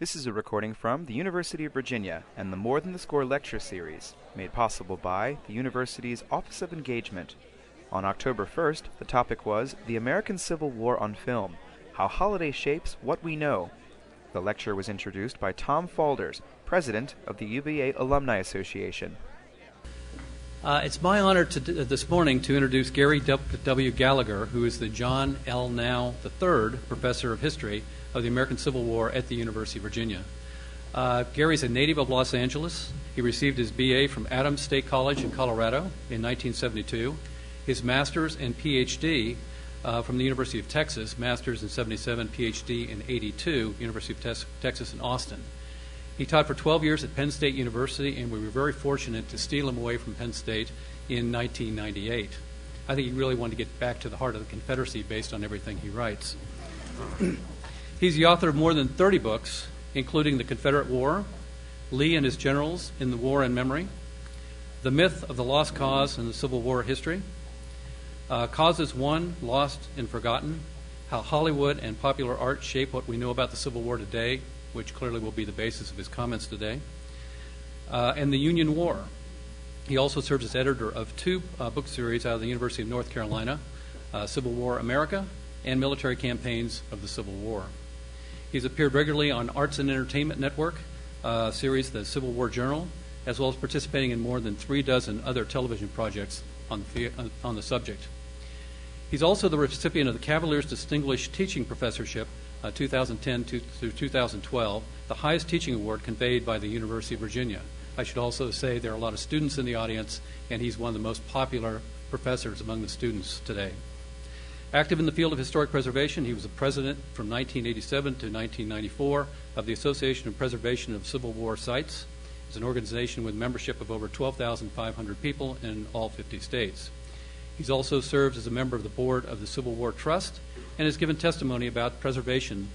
This is a recording from the University of Virginia and the More Than the Score lecture series, made possible by the university's Office of Engagement. On October 1st, the topic was The American Civil War on Film, How Holiday Shapes What We Know. The lecture was introduced by Tom Falders, president of the UVA Alumni Association. It's my honor this morning to introduce Gary W. Gallagher, who is the John L. Now III Professor of History of the American Civil War at the University of Virginia. Gary's a native of Los Angeles. He received his BA from Adams State College in Colorado in 1972, his master's and PhD from the University of Texas, master's in 77, PhD in 82, University of Texas in Austin. He taught for 12 years at Penn State University, and we were very fortunate to steal him away from Penn State in 1998. I think he really wanted to get back to the heart of the Confederacy based on everything he writes. He's the author of more than 30 books, including The Confederate War, Lee and His Generals in the War and Memory, The Myth of the Lost Cause in the Civil War History, Causes Won, Lost, and Forgotten, How Hollywood and Popular Art Shape What We Know About the Civil War Today, which clearly will be the basis of his comments today, and The Union War. He also serves as editor of two book series out of the University of North Carolina, Civil War America and Military Campaigns of the Civil War. He's appeared regularly on Arts and Entertainment Network series, The Civil War Journal, as well as participating in more than 36 other television projects on the subject. He's also the recipient of the Cavaliers Distinguished Teaching Professorship 2010 through 2012, the highest teaching award conveyed by the University of Virginia. I should also say there are a lot of students in the audience, and he's one of the most popular professors among the students today. Active in the field of historic preservation, he was the president from 1987 to 1994 of the Association of Preservation of Civil War Sites. It's an organization with membership of over 12,500 people in all 50 states. He's also served as a member of the board of the Civil War Trust and has given testimony about preservation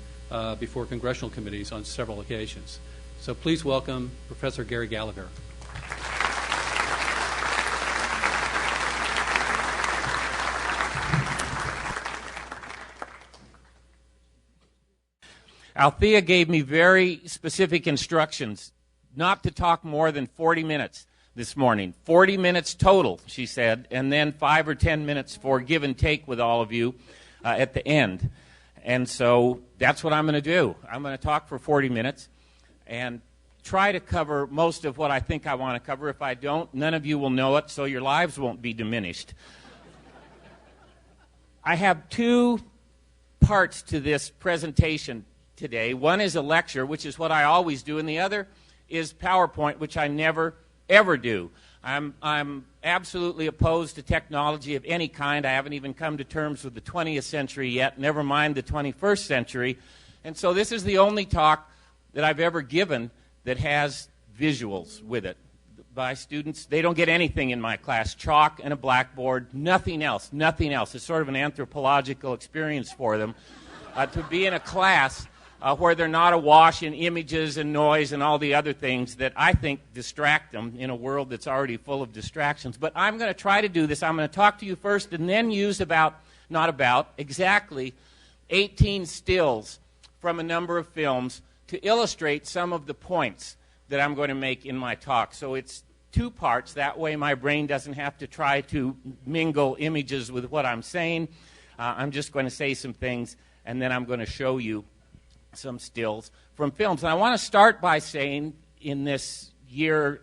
before congressional committees on several occasions. So please welcome Professor Gary Gallagher. Althea gave me very specific instructions not to talk more than 40 minutes this morning. 40 minutes total, she said, and then 5 or 10 minutes for give and take with all of you at the end. And so that's what I'm going to do. I'm going to talk for 40 minutes and try to cover most of what I think I want to cover. If I don't, none of you will know it, so your lives won't be diminished. I have two parts to this presentation today. One is a lecture, which is what I always do, and the other is PowerPoint, which I never, ever do. I'm absolutely opposed to technology of any kind. I haven't even come to terms with the 20th century yet, never mind the 21st century. And so this is the only talk that I've ever given that has visuals with it by students. They don't get anything in my class. Chalk and a blackboard, nothing else, nothing else. It's sort of an anthropological experience for them to be in a class where they're not awash in images and noise and all the other things that I think distract them in a world that's already full of distractions. But I'm going to try to do this. I'm going to talk to you first and then use exactly 18 stills from a number of films to illustrate some of the points that I'm going to make in my talk. So it's two parts. That way my brain doesn't have to try to mingle images with what I'm saying. I'm just going to say some things, and then I'm going to show you some stills from films. And I want to start by saying, in this year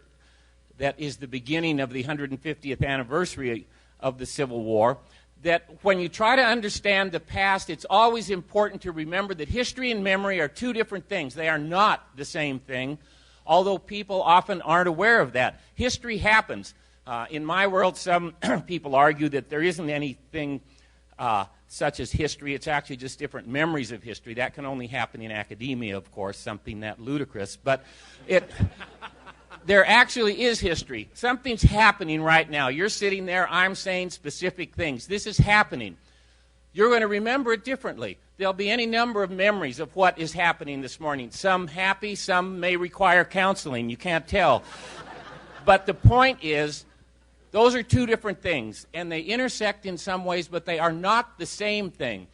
that is the beginning of the 150th anniversary of the Civil War, that when you try to understand the past, it's always important to remember that history and memory are two different things. They are not the same thing, although people often aren't aware of that. History happens. In my world, some people argue that there isn't anything such as history. It's actually just different memories of history. That can only happen in academia, of course, something that ludicrous. But there actually is history. Something's happening right now. You're sitting there, I'm saying specific things. This is happening. You're going to remember it differently. There'll be any number of memories of what is happening this morning. Some happy, some may require counseling. You can't tell. But the point is, those are two different things, and they intersect in some ways, but they are not the same thing.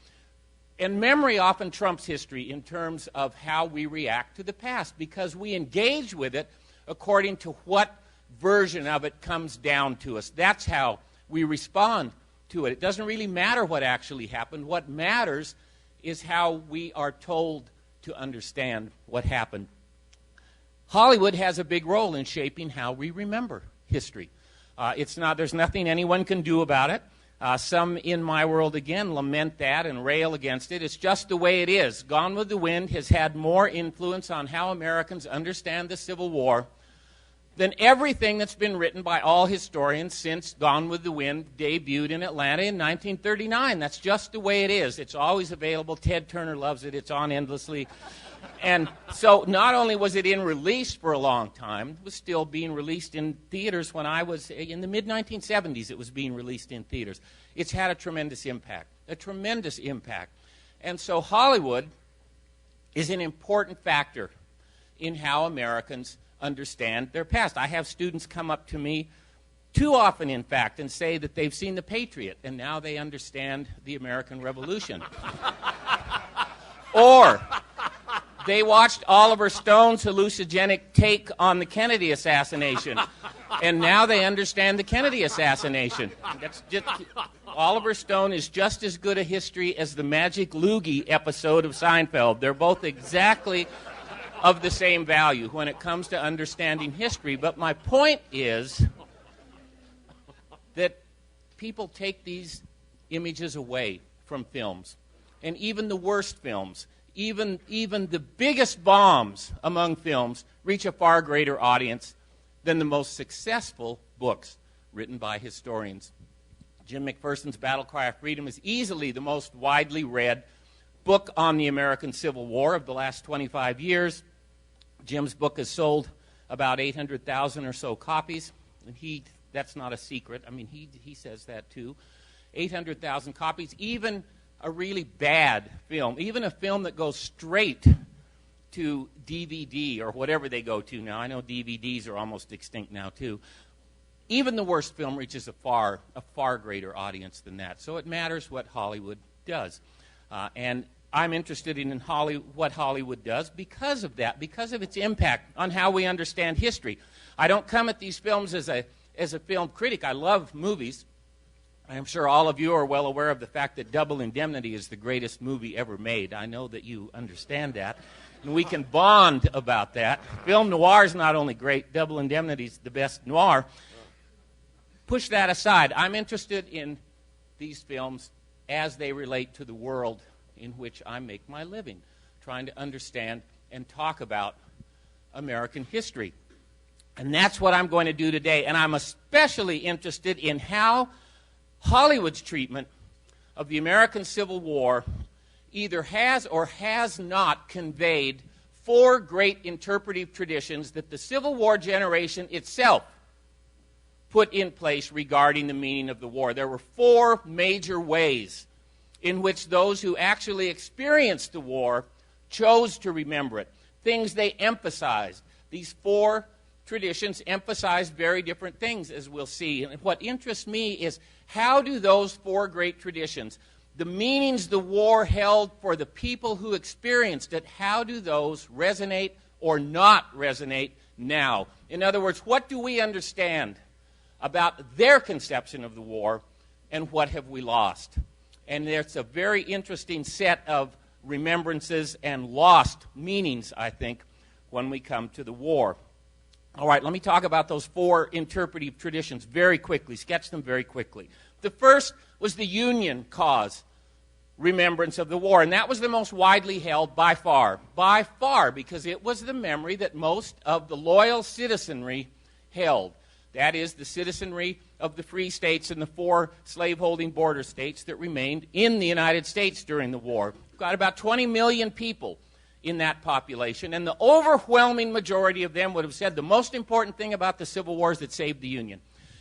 And memory often trumps history in terms of how we react to the past, because we engage with it according to what version of it comes down to us. That's how we respond to it. It doesn't really matter what actually happened. What matters is how we are told to understand what happened. Hollywood has a big role in shaping how we remember history. There's nothing anyone can do about it. Some in my world, again, lament that and rail against it. It's just the way it is. Gone with the Wind has had more influence on how Americans understand the Civil War than everything that's been written by all historians since Gone with the Wind debuted in Atlanta in 1939. That's just the way it is. It's always available. Ted Turner loves it. It's on endlessly. And so not only was it in release for a long time, it was still being released in theaters when I was in the mid-1970s. It was being released in theaters. It's had a tremendous impact. And so Hollywood is an important factor in how Americans understand their past. I have students come up to me too often, in fact, and say that they've seen The Patriot, and now they understand the American Revolution. Or they watched Oliver Stone's hallucinogenic take on the Kennedy assassination, and now they understand the Kennedy assassination. Oliver Stone is just as good a history as the Magic Loogie episode of Seinfeld. They're both exactly of the same value when it comes to understanding history. But my point is that people take these images away from films, and even the worst films, even the biggest bombs among films reach a far greater audience than the most successful books written by historians. Jim McPherson's Battle Cry of Freedom is easily the most widely read book on the American Civil War of the last 25 years. Jim's book has sold about 800,000 or so copies, and that's not a secret. I mean, he says that too. 800,000 copies. Even a really bad film, even a film that goes straight to DVD or whatever they go to now. I know DVDs are almost extinct now too. Even the worst film reaches a far greater audience than that. So it matters what Hollywood does. And I'm interested in what Hollywood does because of that, because of its impact on how we understand history. I don't come at these films as a film critic. I love movies. I'm sure all of you are well aware of the fact that Double Indemnity is the greatest movie ever made. I know that you understand that. And we can bond about that. Film noir is not only great, Double Indemnity is the best noir. Push that aside. I'm interested in these films as they relate to the world in which I make my living, trying to understand and talk about American history. And that's what I'm going to do today. And I'm especially interested in how Hollywood's treatment of the American Civil War either has or has not conveyed four great interpretive traditions that the Civil War generation itself put in place regarding the meaning of the war. There were four major ways in which those who actually experienced the war chose to remember it, things they emphasized. These four traditions emphasize very different things, as we'll see. And what interests me is how do those four great traditions, the meanings the war held for the people who experienced it, how do those resonate or not resonate now? In other words, what do we understand about their conception of the war, and what have we lost? And there's a very interesting set of remembrances and lost meanings, I think, when we come to the war. All right, let me talk about those four interpretive traditions very quickly, sketch them very quickly. The first was the Union cause remembrance of the war, and that was the most widely held by far, because it was the memory that most of the loyal citizenry held. That is, the citizenry of the free states and the four slaveholding border states that remained in the United States during the war. We've got about 20 million people in that population, and the overwhelming majority of them would have said the most important thing about the Civil War is it saved the Union.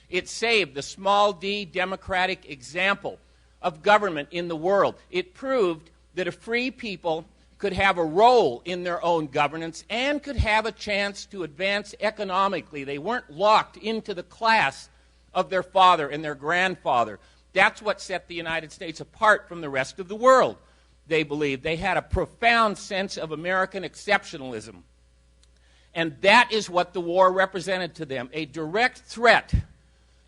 It saved the small d democratic example of government in the world. It proved that a free people could have a role in their own governance and could have a chance to advance economically. They weren't locked into the class of their father and their grandfather. That's what set the United States apart from the rest of the world. they believed. They had a profound sense of American exceptionalism. And that is what the war represented to them, a direct threat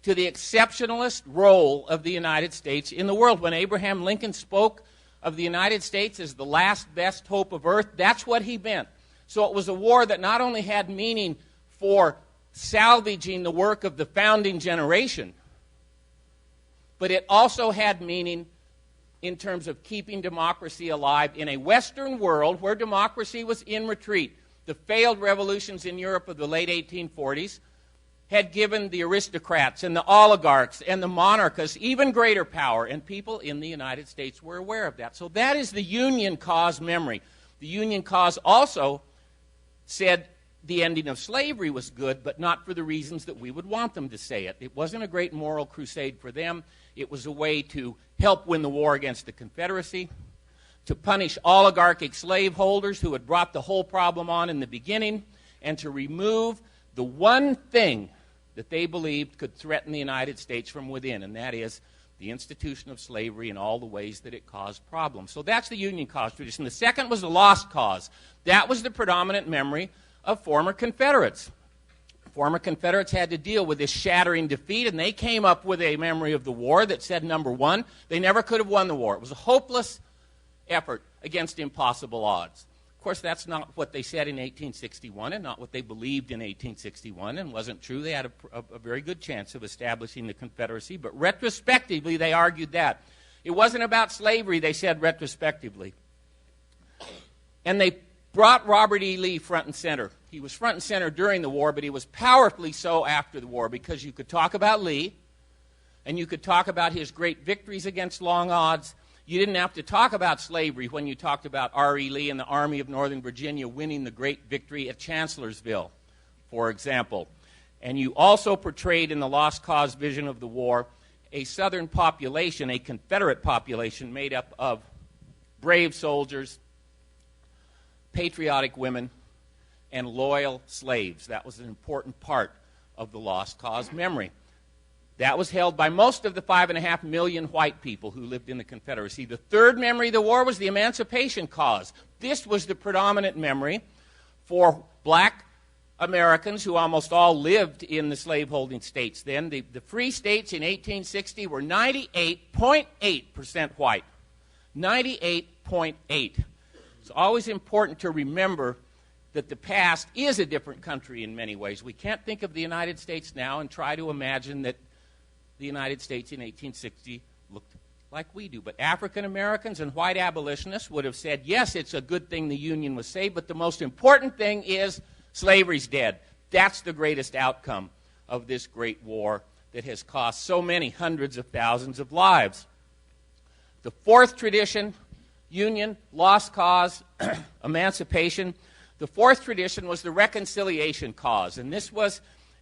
to the exceptionalist role of the United States in the world. When Abraham Lincoln spoke of the United States as the last best hope of earth, that's what he meant. So it was a war that not only had meaning for salvaging the work of the founding generation, but it also had meaning in terms of keeping democracy alive in a Western world where democracy was in retreat. The failed revolutions in Europe of the late 1840s had given the aristocrats and the oligarchs and the monarchists even greater power, and people in the United States were aware of that. So that is the Union cause memory. The Union cause also said the ending of slavery was good, but not for the reasons that we would want them to say it. It wasn't a great moral crusade for them. It was a way to help win the war against the Confederacy, to punish oligarchic slaveholders who had brought the whole problem on in the beginning, and to remove the one thing that they believed could threaten the United States from within, and that is the institution of slavery and all the ways that it caused problems. So that's the Union cause tradition. The second was the lost cause. That was the predominant memory of former Confederates. Former Confederates had to deal with this shattering defeat, and they came up with a memory of the war that said, number one, they never could have won the war. It was a hopeless effort against impossible odds. Of course, that's not what they said in 1861 and not what they believed in 1861, and wasn't true. They had a very good chance of establishing the Confederacy, but retrospectively they argued that. It wasn't about slavery, they said retrospectively. And they brought Robert E. Lee front and center. He was front and center during the war, but he was powerfully so after the war, because you could talk about Lee, and you could talk about his great victories against long odds. You didn't have to talk about slavery when you talked about R.E. Lee and the Army of Northern Virginia winning the great victory at Chancellorsville, for example. And you also portrayed in the lost cause vision of the war a Southern population, a Confederate population made up of brave soldiers, patriotic women, and loyal slaves. That was an important part of the lost cause memory. That was held by most of the 5.5 million white people who lived in the Confederacy. The third memory of the war was the emancipation cause. This was the predominant memory for black Americans who almost all lived in the slaveholding states then. The free states in 1860 were 98.8% white. 98.8. It's always important to remember that the past is a different country in many ways. We can't think of the United States now and try to imagine that the United States in 1860 looked like we do. But African Americans and white abolitionists would have said, yes, it's a good thing the Union was saved, but the most important thing is slavery's dead. That's the greatest outcome of this great war that has cost so many hundreds of thousands of lives. The fourth tradition, Union, lost cause, emancipation. The fourth tradition was the reconciliation cause, and this was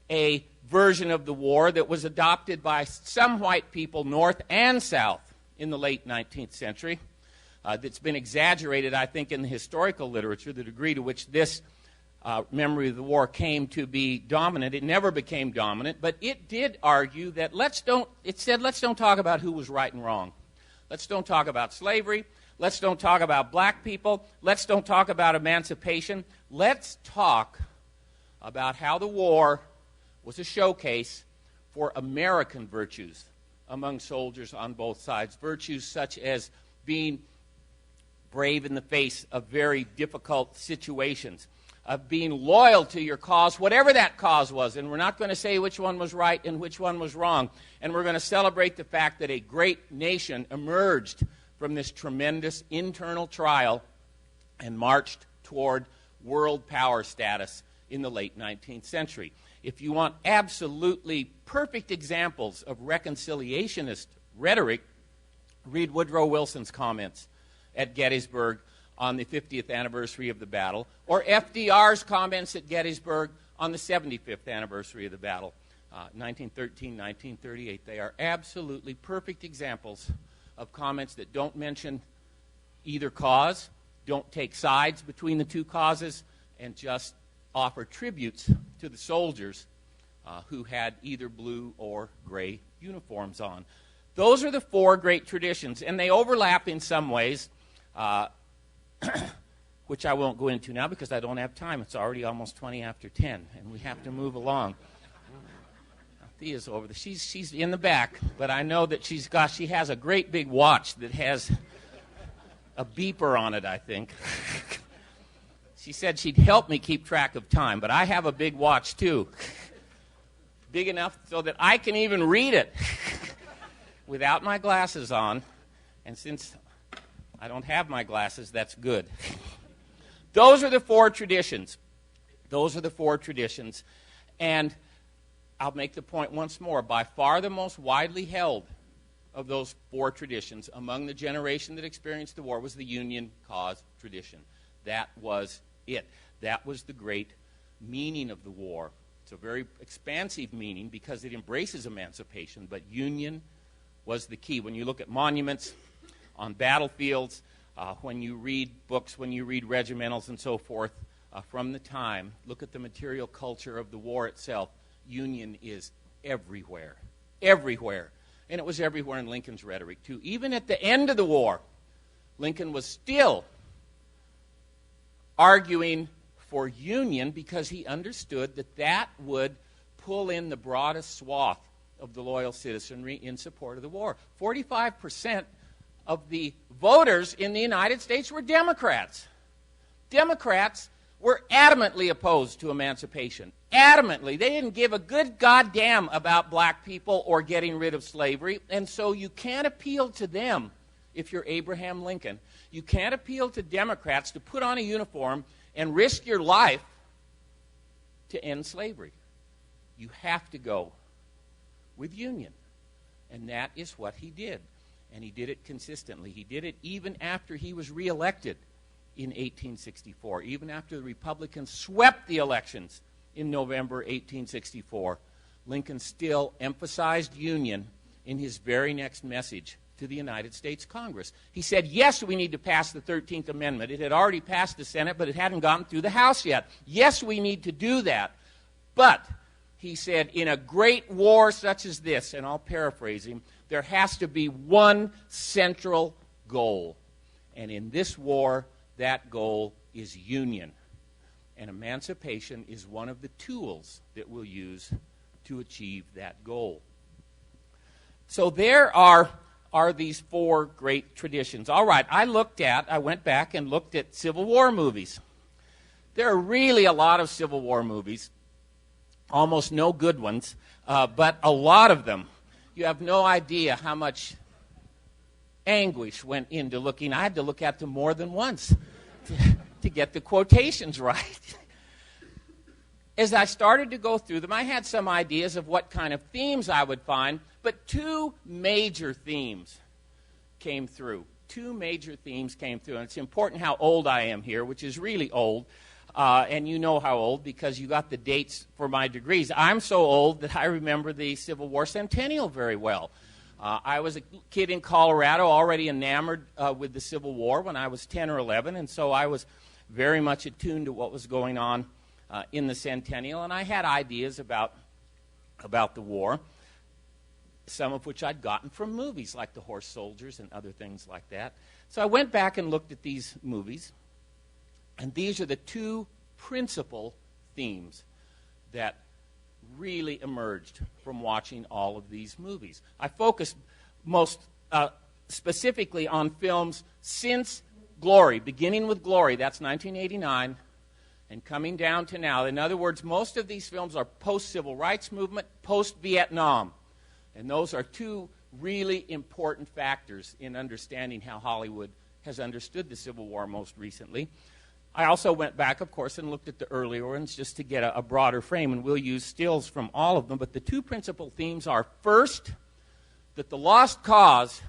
a version of the war that was adopted by some white people north and south in the late 19th century. That's been exaggerated, I think, in the historical literature, the degree to which this memory of the war came to be dominant. It never became dominant, but it did argue that let's don't talk about who was right and wrong. Let's don't talk about slavery. Let's don't talk about black people. Let's don't talk about emancipation. Let's talk about how the war was a showcase for American virtues among soldiers on both sides. Virtues such as being brave in the face of very difficult situations, of being loyal to your cause, whatever that cause was. And we're not going to say which one was right and which one was wrong. And we're going to celebrate the fact that a great nation emerged from this tremendous internal trial and marched toward world power status in the late 19th century. If you want absolutely perfect examples of reconciliationist rhetoric, read Woodrow Wilson's comments at Gettysburg on the 50th anniversary of the battle, or FDR's comments at Gettysburg on the 75th anniversary of the battle, 1913, 1938. They are absolutely perfect examples of comments that don't mention either cause, don't take sides between the two causes, and just offer tributes to the soldiers who had either blue or gray uniforms on. Those are the four great traditions, and they overlap in some ways. which I won't go into now because I don't have time. It's already almost 20 after 10, and we have to move along. Thea's over there. She's in the back, but I know that she has a great big watch that has a beeper on it, I think. She said she'd help me keep track of time, but I have a big watch too. Big enough so that I can even read it without my glasses on. And since I don't have my glasses, that's good. Those are the four traditions. And I'll make the point once more. By far the most widely held of those four traditions among the generation that experienced the war was the Union cause tradition. That was it. That was the great meaning of the war. It's a very expansive meaning because it embraces emancipation, but Union was the key. When you look at monuments on battlefields, when you read books, when you read regimentals and so forth from the time, look at the material culture of the war itself. Union is everywhere. Everywhere. And it was everywhere in Lincoln's rhetoric, too. Even at the end of the war, Lincoln was still arguing for Union because he understood that that would pull in the broadest swath of the loyal citizenry in support of the war. 45% of the voters in the United States were Democrats. Democrats were adamantly opposed to emancipation. Adamantly. They didn't give a good goddamn about black people or getting rid of slavery, and so you can't appeal to them if you're Abraham Lincoln. You can't appeal to Democrats to put on a uniform and risk your life to end slavery. You have to go with Union. And that is what he did. And he did it consistently. He did it even after he was reelected in 1864, even after the Republicans swept the elections in November 1864. Lincoln still emphasized Union in his very next message to the United States Congress. He said, yes, we need to pass the 13th Amendment. It had already passed the Senate, but it hadn't gotten through the House yet. Yes, we need to do that. But, he said, in a great war such as this, and I'll paraphrase him, there has to be one central goal. And in this war, that goal is Union. And emancipation is one of the tools that we'll use to achieve that goal. So there are these four great traditions. All right, I went back and looked at Civil War movies. There are really a lot of Civil War movies, almost no good ones, but a lot of them. You have no idea how much anguish went into looking. I had to look at them more than once to get the quotations right. As I started to go through them, I had some ideas of what kind of themes I would find, but two major themes came through. And it's important how old I am here, which is really old. And you know how old because you got the dates for my degrees. I'm so old that I remember the Civil War centennial very well. I was a kid in Colorado already enamored with the Civil War when I was 10 or 11, and so I was very much attuned to what was going on in the centennial, and I had ideas about the war, some of which I'd gotten from movies like The Horse Soldiers and other things like that. So I went back and looked at these movies, and these are the two principal themes that really emerged from watching all of these movies. I focused most specifically on films since Glory, beginning with Glory, that's 1989, and coming down to now. In other words, most of these films are post-civil rights movement, post-Vietnam. And those are two really important factors in understanding how Hollywood has understood the Civil War most recently. I also went back, of course, and looked at the earlier ones just to get a broader frame, and we'll use stills from all of them. But the two principal themes are, first, that the lost cause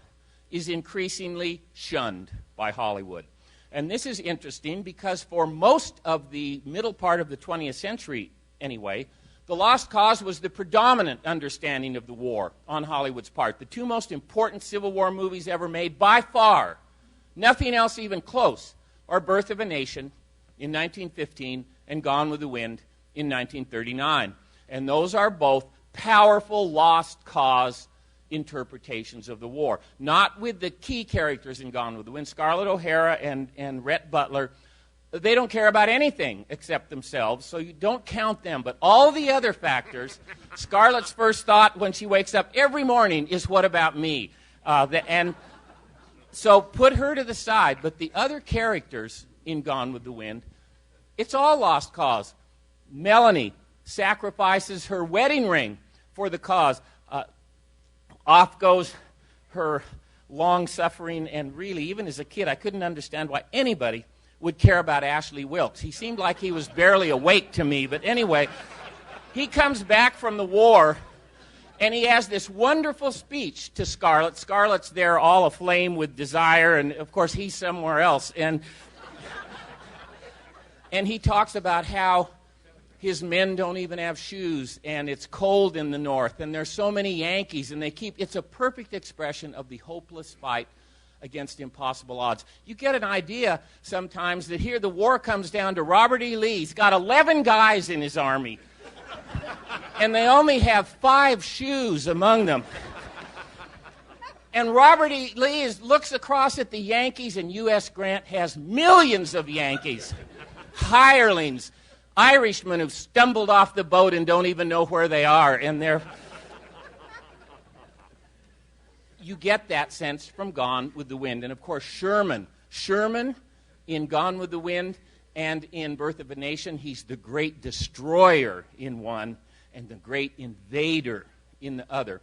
is increasingly shunned by Hollywood. And this is interesting because for most of the middle part of the 20th century, anyway, the lost cause was the predominant understanding of the war on Hollywood's part. The two most important Civil War movies ever made, by far, nothing else even close, are Birth of a Nation in 1915 and Gone with the Wind in 1939. And those are both powerful lost cause interpretations of the war. Not with the key characters in Gone with the Wind. Scarlett O'Hara and Rhett Butler, they don't care about anything except themselves, so you don't count them. But all the other factors, Scarlett's first thought when she wakes up every morning is, what about me? And so put her to the side. But the other characters in Gone with the Wind, it's all lost cause. Melanie sacrifices her wedding ring for the cause. Off goes her long-suffering, and really, even as a kid, I couldn't understand why anybody would care about Ashley Wilkes. He seemed like he was barely awake to me, but anyway, he comes back from the war, and he has this wonderful speech to Scarlett. Scarlett's there all aflame with desire, and of course he's somewhere else. And he talks about how his men don't even have shoes, and it's cold in the north, and there's so many Yankees, and it's a perfect expression of the hopeless fight against impossible odds. You get an idea sometimes that here the war comes down to Robert E. Lee. He's got 11 guys in his army, and they only have 5 shoes among them. And Robert E. Lee looks across at the Yankees, and U.S. Grant has millions of Yankees, hirelings, Irishmen who've stumbled off the boat and don't even know where they are, and you get that sense from Gone with the Wind. And of course Sherman in Gone with the Wind and in Birth of a Nation, he's the great destroyer in one and the great invader in the other.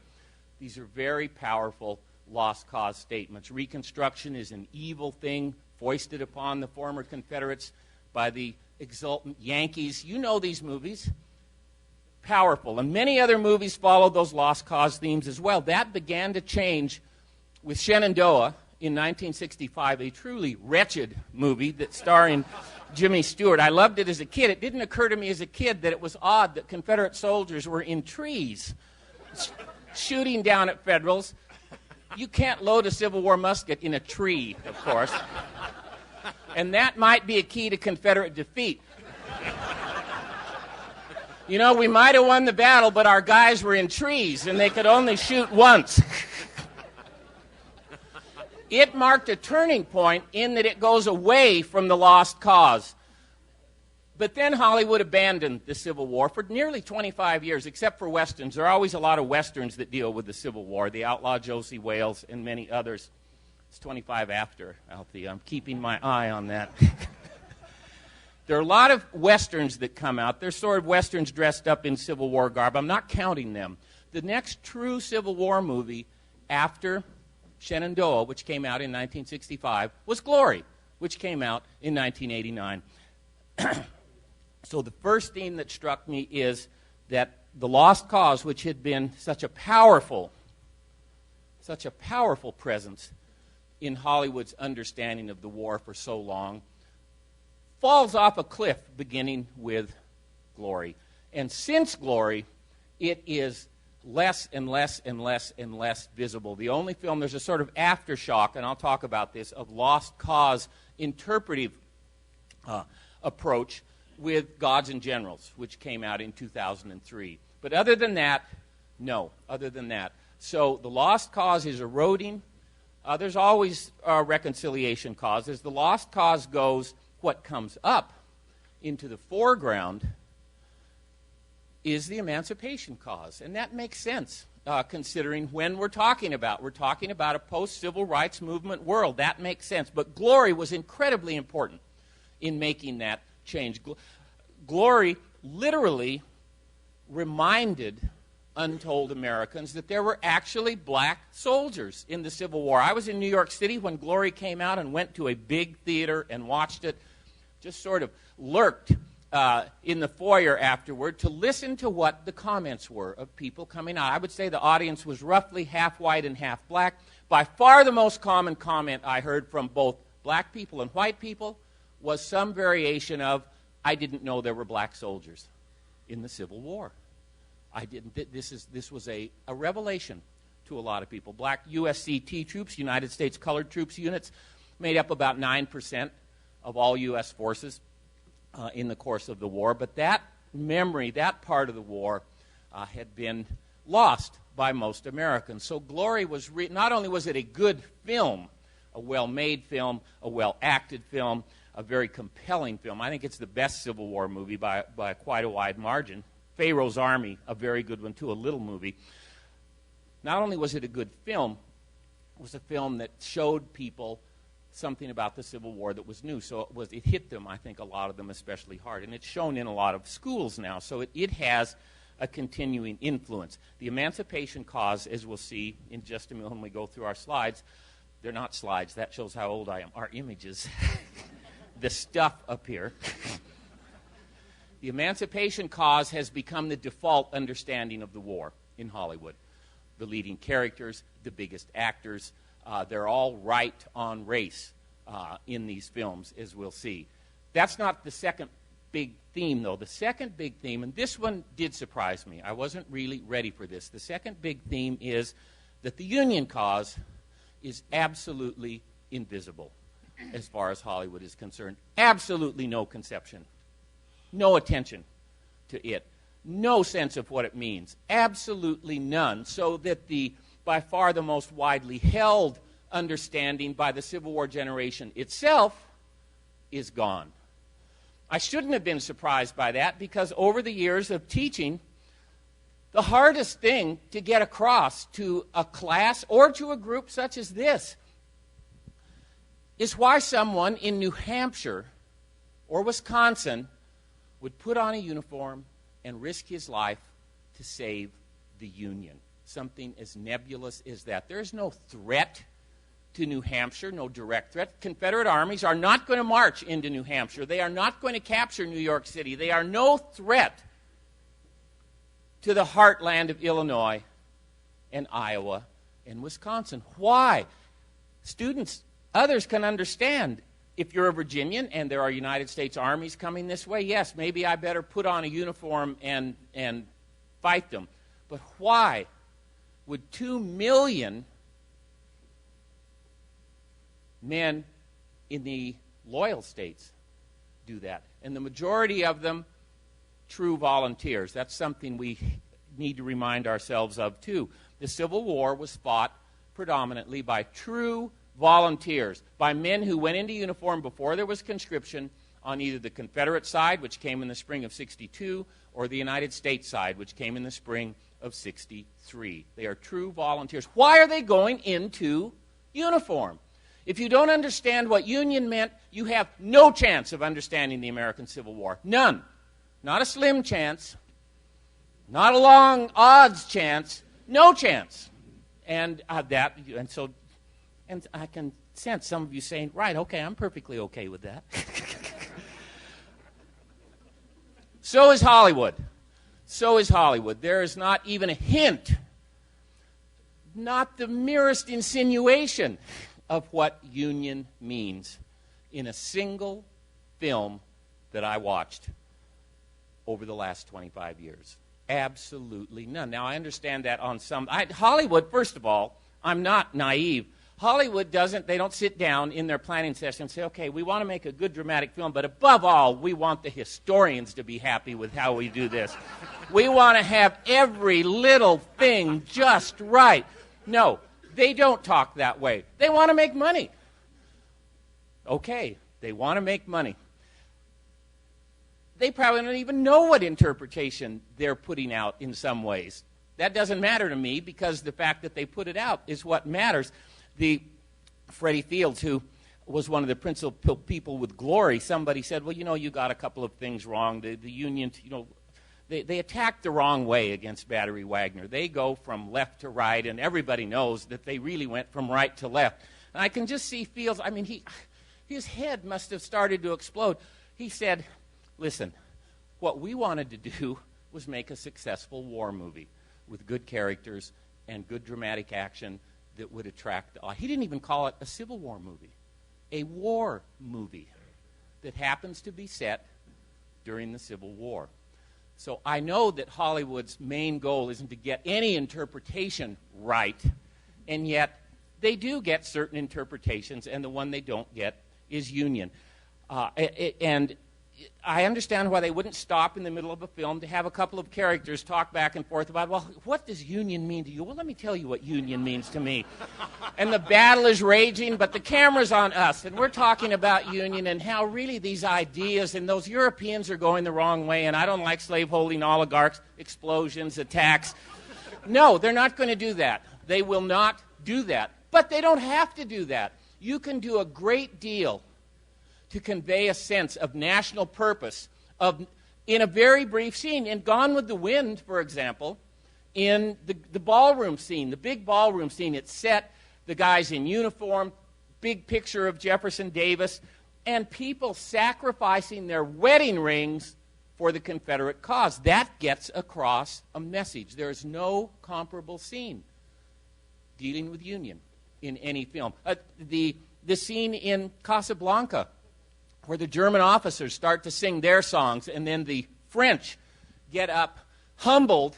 These are very powerful lost cause statements. Reconstruction is an evil thing foisted upon the former Confederates by the exultant Yankees. You know these movies. Powerful. And many other movies followed those lost cause themes as well. That began to change with Shenandoah in 1965, a truly wretched movie that starring Jimmy Stewart. I loved it as a kid. It didn't occur to me as a kid that it was odd that Confederate soldiers were in trees shooting down at Federals. You can't load a Civil War musket in a tree, of course. And that might be a key to Confederate defeat. You know, we might have won the battle, but our guys were in trees, and they could only shoot once. It marked a turning point in that it goes away from the lost cause. But then Hollywood abandoned the Civil War for nearly 25 years, except for Westerns. There are always a lot of Westerns that deal with the Civil War, The Outlaw Josie Wales and many others. It's 25 after, Althea. I'm keeping my eye on that. There are a lot of Westerns that come out. They're sort of Westerns dressed up in Civil War garb. I'm not counting them. The next true Civil War movie after Shenandoah, which came out in 1965, was Glory, which came out in 1989. So the first theme that struck me is that the lost cause, which had been such a powerful presence in Hollywood's understanding of the war for so long, falls off a cliff beginning with Glory. And since Glory, it is less and less and less and less visible. The only film, there's a sort of aftershock, and I'll talk about this, of lost cause interpretive approach with Gods and Generals, which came out in 2003. But other than that, no, other than that. So the lost cause is eroding. There's always reconciliation cause. As the lost cause goes, what comes up into the foreground is the emancipation cause. And that makes sense, considering when we're talking about. We're talking about a post-civil rights movement world. That makes sense. But Glory was incredibly important in making that change. Glory literally reminded untold Americans that there were actually black soldiers in the Civil War. I was in New York City when Glory came out and went to a big theater and watched it, just sort of lurked in the foyer afterward to listen to what the comments were of people coming out. I would say the audience was roughly half white and half black. By far the most common comment I heard from both black people and white people was some variation of, I didn't know there were black soldiers in the Civil War. I didn't. This was a revelation to a lot of people. Black USCT troops, United States Colored Troops units, made up about 9% of all U.S. forces in the course of the war. But that memory, that part of the war, had been lost by most Americans. So Glory was not only was it a good film, a well-made film, a well-acted film, a very compelling film. I think it's the best Civil War movie by quite a wide margin. Pharaoh's Army, a very good one too, a little movie. Not only was it a good film, it was a film that showed people something about the Civil War that was new. So it hit them, I think, a lot of them especially hard. And it's shown in a lot of schools now. So it has a continuing influence. The Emancipation Cause, as we'll see in just a minute when we go through our slides, they're not slides. That shows how old I am. Our images. The stuff up here. The Emancipation Cause has become the default understanding of the war in Hollywood. The leading characters, the biggest actors, they're all right on race in these films, as we'll see. That's not the second big theme, though. The second big theme, and this one did surprise me. I wasn't really ready for this. The second big theme is that the Union cause is absolutely invisible as far as Hollywood is concerned. Absolutely no conception, no attention to it, no sense of what it means, absolutely none, so that by far the most widely held understanding by the Civil War generation itself is gone. I shouldn't have been surprised by that, because over the years of teaching, the hardest thing to get across to a class or to a group such as this is why someone in New Hampshire or Wisconsin would put on a uniform and risk his life to save the Union. Something as nebulous as that. There is no threat to New Hampshire, no direct threat. Confederate armies are not going to march into New Hampshire. They are not going to capture New York City. They are no threat to the heartland of Illinois and Iowa and Wisconsin. Why? Students, others can understand. If you're a Virginian and there are United States armies coming this way, yes, maybe I better put on a uniform and fight them. But why would 2 million men in the loyal states do that? And the majority of them, true volunteers. That's something we need to remind ourselves of, too. The Civil War was fought predominantly by true volunteers, by men who went into uniform before there was conscription on either the Confederate side, which came in the spring of 62, or the United States side, which came in the spring of 63. They are true volunteers. Why are they going into uniform? If you don't understand what Union meant, you have no chance of understanding the American Civil War. None. Not a slim chance. Not a long odds chance. No chance. And and I can sense some of you saying, right, okay, I'm perfectly okay with that. So is Hollywood. So is Hollywood. There is not even a hint, not the merest insinuation of what Union means in a single film that I watched over the last 25 years. Absolutely none. Now, I understand that on some... Hollywood, first of all, I'm not naive. Hollywood they don't sit down in their planning session and say, okay, we want to make a good dramatic film, but above all, we want the historians to be happy with how we do this. We want to have every little thing just right. No, they don't talk that way. They want to make money. Okay, they want to make money. They probably don't even know what interpretation they're putting out in some ways. That doesn't matter to me, because the fact that they put it out is what matters. Freddie Fields, who was one of the principal people with Glory, somebody said, well, you got a couple of things wrong. The Union, they attacked the wrong way against Battery Wagner. They go from left to right, and everybody knows that they really went from right to left. And I can just see Fields, his head must have started to explode. He said, listen, what we wanted to do was make a successful war movie with good characters and good dramatic action that would attract... He didn't even call it a Civil War movie. A war movie that happens to be set during the Civil War. So I know that Hollywood's main goal isn't to get any interpretation right, and yet they do get certain interpretations, and the one they don't get is Union. And I understand why they wouldn't stop in the middle of a film to have a couple of characters talk back and forth about, well, what does union mean to you? Well, let me tell you what union means to me. And the battle is raging, but the camera's on us, and we're talking about union and how really these ideas and those Europeans are going the wrong way, and I don't like slaveholding oligarchs, explosions, attacks. No, they're not going to do that. They will not do that. But they don't have to do that. You can do a great deal to convey a sense of national purpose in a very brief scene. In Gone with the Wind, for example, in the ballroom scene, the big ballroom scene, it's set, the guys in uniform, big picture of Jefferson Davis, and people sacrificing their wedding rings for the Confederate cause. That gets across a message. There is no comparable scene dealing with union in any film. The scene in Casablanca, where the German officers start to sing their songs, and then the French get up, humbled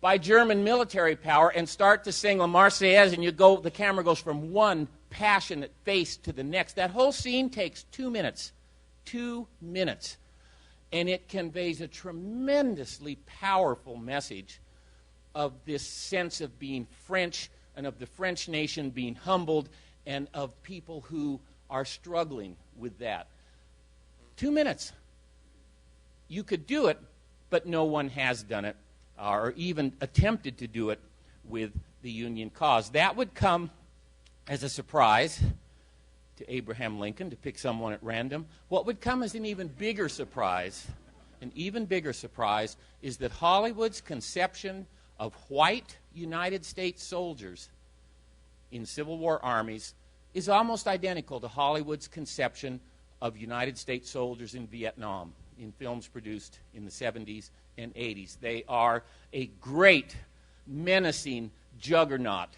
by German military power, and start to sing La Marseillaise, and the camera goes from one passionate face to the next. That whole scene takes 2 minutes. 2 minutes. And it conveys a tremendously powerful message of this sense of being French and of the French nation being humbled and of people who are struggling with that. 2 minutes. You could do it, but no one has done it or even attempted to do it with the Union cause. That would come as a surprise to Abraham Lincoln, to pick someone at random. What would come as an even bigger surprise, is that Hollywood's conception of white United States soldiers in Civil War armies is almost identical to Hollywood's conception of United States soldiers in Vietnam in films produced in the 70s and 80s. They are a great, menacing juggernaut,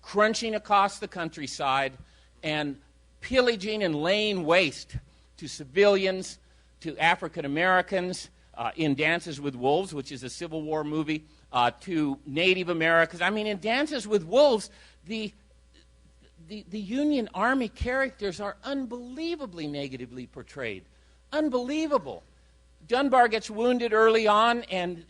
crunching across the countryside and pillaging and laying waste to civilians, to African Americans, in Dances with Wolves, which is a Civil War movie, to Native Americans. I mean, in Dances with Wolves, the Union Army characters are unbelievably negatively portrayed. Unbelievable. Dunbar gets wounded early on, and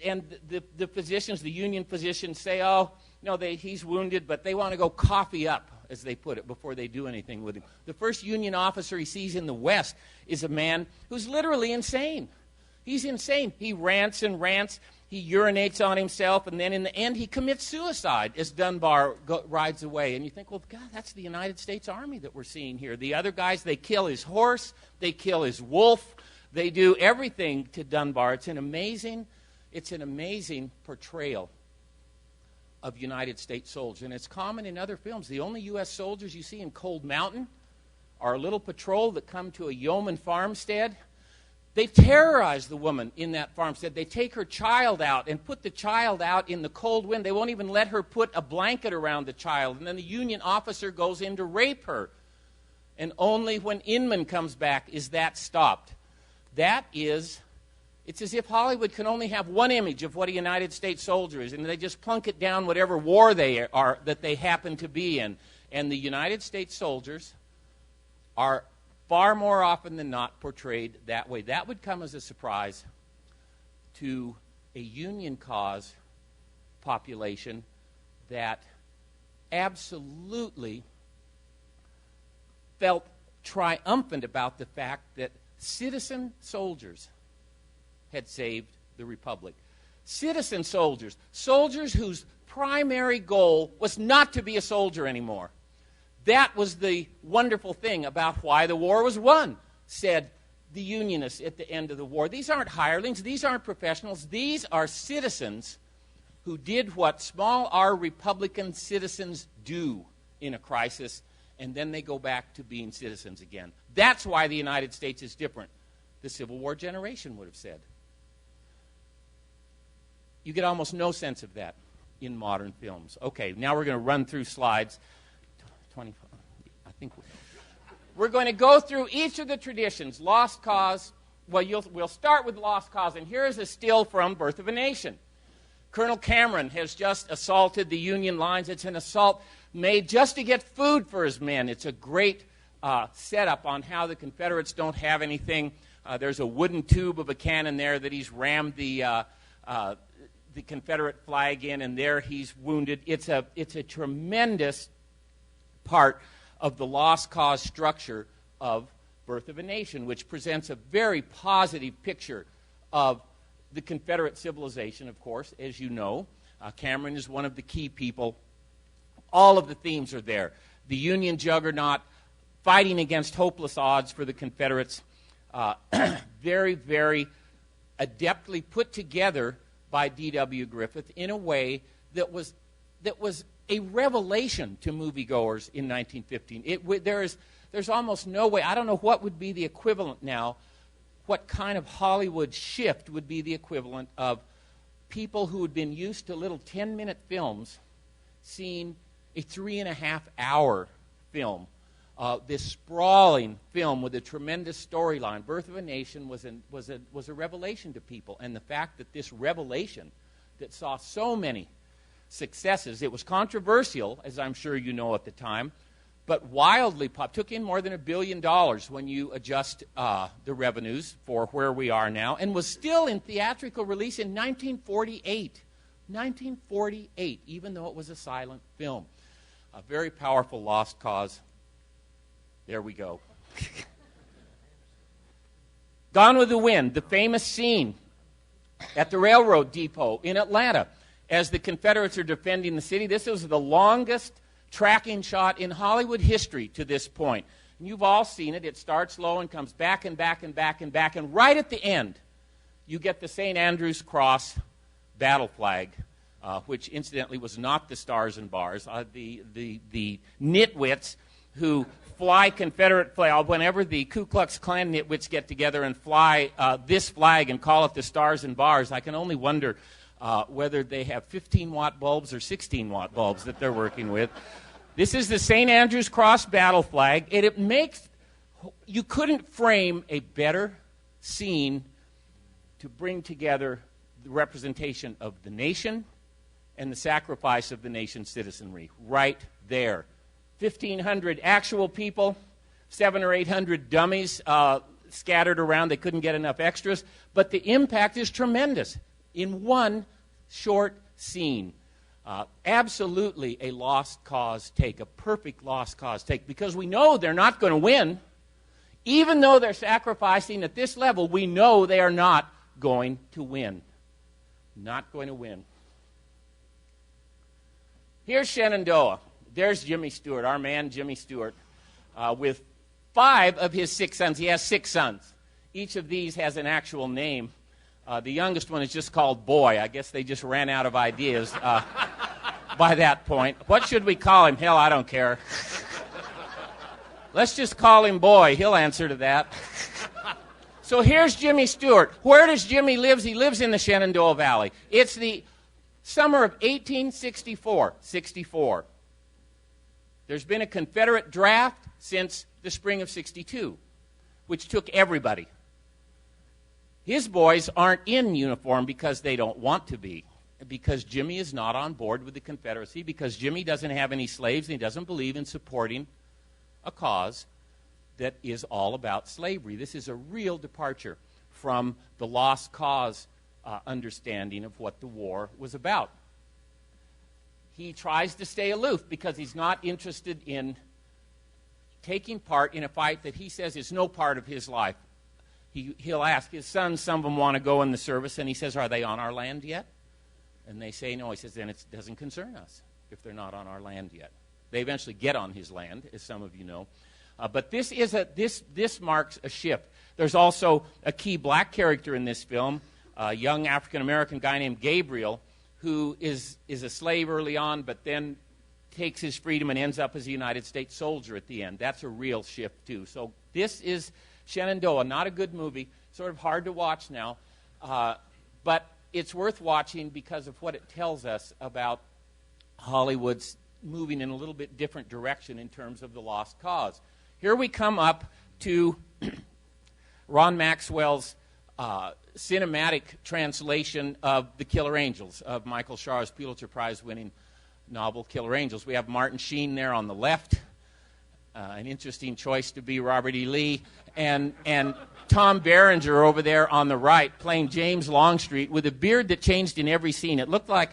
the physicians, the Union physicians, say, oh, no, he's wounded, but they want to go coffee up, as they put it, before they do anything with him. The first Union officer he sees in the West is a man who's literally insane. He's insane. He rants and rants. He urinates on himself, and then in the end he commits suicide as Dunbar rides away. And you think, well, God, that's the United States Army that we're seeing here. The other guys, they kill his horse, they kill his wolf, they do everything to Dunbar. It's an amazing portrayal of United States soldiers. And it's common in other films. The only U.S. soldiers you see in Cold Mountain are a little patrol that come to a yeoman farmstead. They terrorize the woman in that farmstead. They take her child out and put the child out in the cold wind. They won't even let her put a blanket around the child. And then the Union officer goes in to rape her. And only when Inman comes back is that stopped. It's as if Hollywood can only have one image of what a United States soldier is, and they just plunk it down whatever war they are that they happen to be in. And the United States soldiers are far more often than not portrayed that way. That would come as a surprise to a Union cause population that absolutely felt triumphant about the fact that citizen soldiers had saved the Republic. Citizen soldiers, soldiers whose primary goal was not to be a soldier anymore. That was the wonderful thing about why the war was won, said the Unionists at the end of the war. These aren't hirelings, these aren't professionals, these are citizens who did what small r Republican citizens do in a crisis, and then they go back to being citizens again. That's why the United States is different, the Civil War generation would have said. You get almost no sense of that in modern films. Okay, now we're going to run through slides. 20, I think we're going to go through each of the traditions. Lost Cause. Well, we'll start with Lost Cause, and here is a still from Birth of a Nation. Colonel Cameron has just assaulted the Union lines. It's an assault made just to get food for his men. It's a great setup on how the Confederates don't have anything There's a wooden tube of a cannon there that he's rammed the Confederate flag in, and there he's wounded. It's a tremendous part of the lost cause structure of Birth of a Nation, which presents a very positive picture of the Confederate civilization, of course, as you know. Cameron is one of the key people. All of the themes are there. The Union juggernaut fighting against hopeless odds for the Confederates. Very, very adeptly put together by D.W. Griffith in a way that was a revelation to moviegoers in 1915. There's almost no way. I don't know what would be the equivalent now. What kind of Hollywood shift would be the equivalent of people who had been used to little 10-minute films seeing a 3.5-hour film, this sprawling film with a tremendous storyline. Birth of a Nation was a revelation to people, and the fact that this revelation that saw so many successes, it was controversial, as I'm sure you know at the time, but wildly took in more than $1 billion when you adjust the revenues for where we are now, and was still in theatrical release in 1948. 1948, even though it was a silent film. A very powerful lost cause. There we go. Gone with the Wind, the famous scene at the railroad depot in Atlanta as the Confederates are defending the city. This was the longest tracking shot in Hollywood history to this point. And you've all seen it. It starts low and comes back and back and back and back. And right at the end, you get the St. Andrew's Cross battle flag, which incidentally was not the Stars and Bars. The nitwits who fly Confederate flag, whenever the Ku Klux Klan nitwits get together and fly this flag and call it the Stars and Bars, I can only wonder whether they have 15-watt bulbs or 16-watt bulbs that they're working with. This is the St. Andrew's Cross battle flag. You couldn't frame a better scene to bring together the representation of the nation and the sacrifice of the nation's citizenry right there. 1,500 actual people, 700 or 800 dummies scattered around. They couldn't get enough extras. But the impact is tremendous in one short scene. Absolutely a lost cause take, a perfect lost cause take, because we know they're not going to win. Even though they're sacrificing at this level, we know they are not going to win. Not going to win. Here's Shenandoah. There's Jimmy Stewart, our man Jimmy Stewart, with 5 of his 6 sons. He has 6 sons. Each of these has an actual name. The youngest one is just called Boy. I guess they just ran out of ideas by that point. What should we call him? Hell, I don't care. Let's just call him Boy. He'll answer to that. So here's Jimmy Stewart. Where does Jimmy live? He lives in the Shenandoah Valley. It's the summer of 1864. There's been a Confederate draft since the spring of 62, which took everybody. His boys aren't in uniform because they don't want to be, because Jimmy is not on board with the Confederacy, because Jimmy doesn't have any slaves and he doesn't believe in supporting a cause that is all about slavery. This is a real departure from the lost cause understanding of what the war was about. He tries to stay aloof because he's not interested in taking part in a fight that he says is no part of his life. He'll ask his sons, some of them want to go in the service, and he says, are they on our land yet? And they say no. He says, then it doesn't concern us if they're not on our land yet. They eventually get on his land, as some of you know. But this marks a shift. There's also a key black character in this film, a young African-American guy named Gabriel, who is a slave early on, but then takes his freedom and ends up as a United States soldier at the end. That's a real shift, too. So this is Shenandoah, not a good movie, sort of hard to watch now, but it's worth watching because of what it tells us about Hollywood's moving in a little bit different direction in terms of the lost cause. Here we come up to Ron Maxwell's cinematic translation of The Killer Angels, of Michael Shar's Pulitzer Prize-winning novel Killer Angels. We have Martin Sheen there on the left, an interesting choice to be Robert E. Lee, and Tom Berenger over there on the right playing James Longstreet with a beard that changed in every scene. It looked like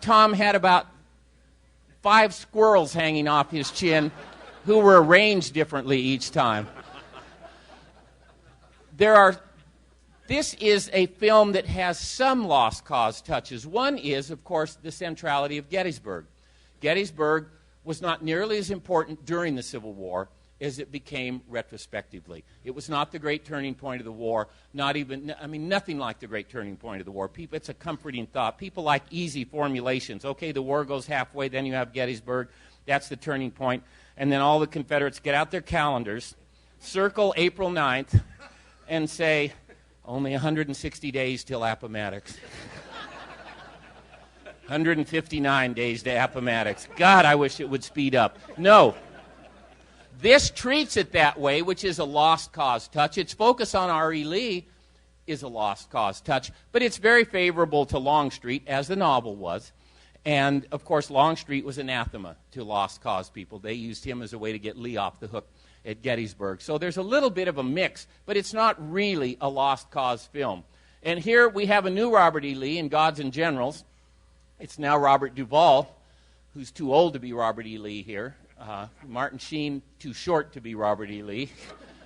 Tom had about 5 squirrels hanging off his chin who were arranged differently each time. This is a film that has some lost cause touches. One is, of course, the centrality of Gettysburg. Gettysburg was not nearly as important during the Civil War as it became retrospectively. It was not the great turning point of the war, nothing like the great turning point of the war. It's a comforting thought. People like easy formulations. Okay, the war goes halfway, then you have Gettysburg. That's the turning point. And then all the Confederates get out their calendars, circle April 9th, and say, only 160 days till Appomattox. 159 days to Appomattox. God, I wish it would speed up. No. This treats it that way, which is a lost cause touch. Its focus on R.E. Lee is a lost cause touch, but it's very favorable to Longstreet, as the novel was. And, of course, Longstreet was anathema to lost cause people. They used him as a way to get Lee off the hook at Gettysburg. So there's a little bit of a mix, but it's not really a lost cause film. And here we have a new Robert E. Lee in Gods and Generals. It's now Robert Duvall, who's too old to be Robert E. Lee here. Martin Sheen, too short to be Robert E. Lee.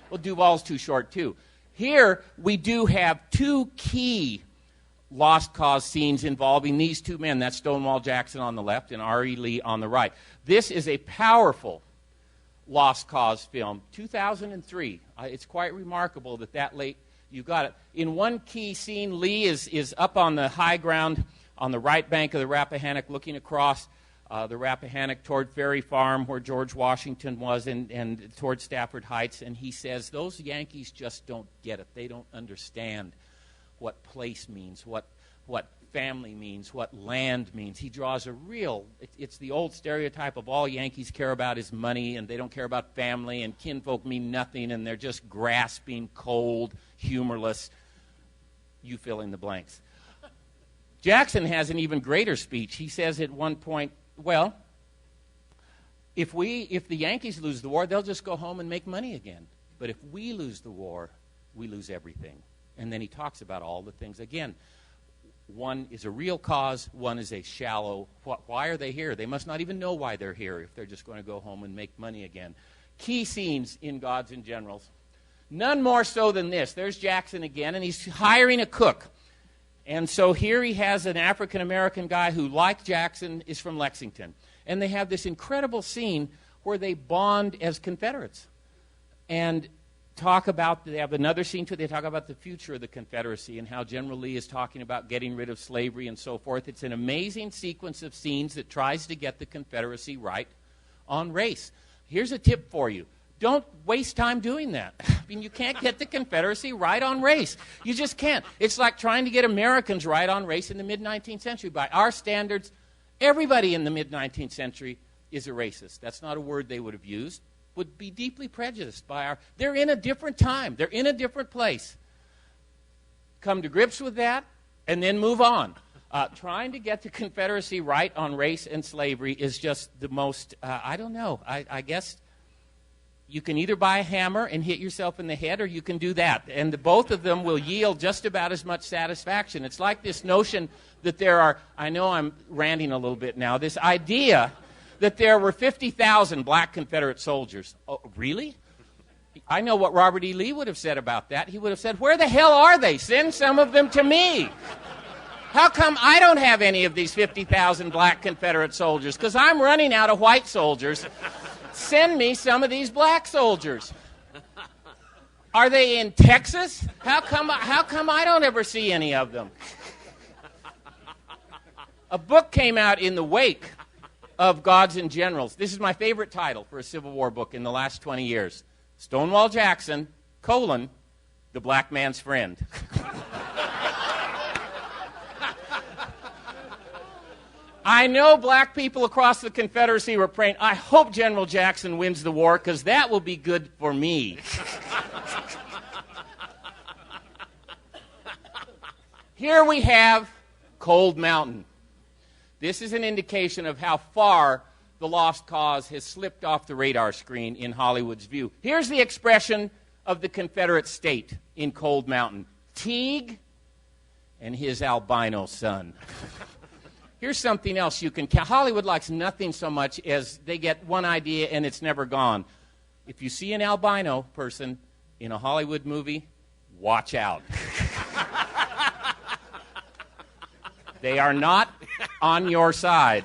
Well, Duvall's too short, too. Here, we do have 2 key lost cause scenes involving these 2 men. That's Stonewall Jackson on the left and R.E. Lee on the right. This is a powerful lost cause film. 2003. It's quite remarkable that late you got it. In one key scene, Lee is up on the high ground on the right bank of the Rappahannock looking across the Rappahannock toward Ferry Farm, where George Washington was, and toward Stafford Heights, and he says, those Yankees just don't get it. They don't understand what place means, what family means, what land means. He draws a it's the old stereotype of all Yankees care about is money, and they don't care about family, and kinfolk mean nothing, and they're just grasping, cold, humorless. You fill in the blanks. Jackson has an even greater speech. He says at one point, well, if the Yankees lose the war, they'll just go home and make money again. But if we lose the war, we lose everything. And then he talks about all the things. Again, one is a real cause, one is a shallow, why are they here? They must not even know why they're here if they're just going to go home and make money again. Key scenes in Gods and Generals. None more so than this. There's Jackson again, and he's hiring a cook. And so here he has an African-American guy who, like Jackson, is from Lexington. And they have this incredible scene where they bond as Confederates. And they have another scene too, they talk about the future of the Confederacy and how General Lee is talking about getting rid of slavery and so forth. It's an amazing sequence of scenes that tries to get the Confederacy right on race. Here's a tip for you. Don't waste time doing that. I mean, you can't get the Confederacy right on race. You just can't. It's like trying to get Americans right on race in the mid-19th century. By our standards, everybody in the mid-19th century is a racist. That's not a word they would have used. Would be deeply prejudiced by our... They're in a different time. They're in a different place. Come to grips with that, and then move on. Trying to get the Confederacy right on race and slavery is just the most... I don't know. I guess... You can either buy a hammer and hit yourself in the head, or you can do that. And both of them will yield just about as much satisfaction. It's like this notion that there are, I know I'm ranting a little bit now, this idea that there were 50,000 black Confederate soldiers. Oh, really? I know what Robert E. Lee would have said about that. He would have said, where the hell are they? Send some of them to me. How come I don't have any of these 50,000 black Confederate soldiers? Because I'm running out of white soldiers. Send me some of these black soldiers. Are they in Texas? How come I don't ever see any of them? A book came out in the wake of Gods and Generals. This is my favorite title for a Civil War book in the last 20 years. Stonewall Jackson, the black man's friend. I know black people across the Confederacy were praying, I hope General Jackson wins the war, because that will be good for me. Here we have Cold Mountain. This is an indication of how far the lost cause has slipped off the radar screen in Hollywood's view. Here's the expression of the Confederate state in Cold Mountain? Teague and his albino son. Here's something else you can count. Hollywood likes nothing so much as they get one idea and it's never gone. If you see an albino person in a Hollywood movie, watch out. They are not on your side.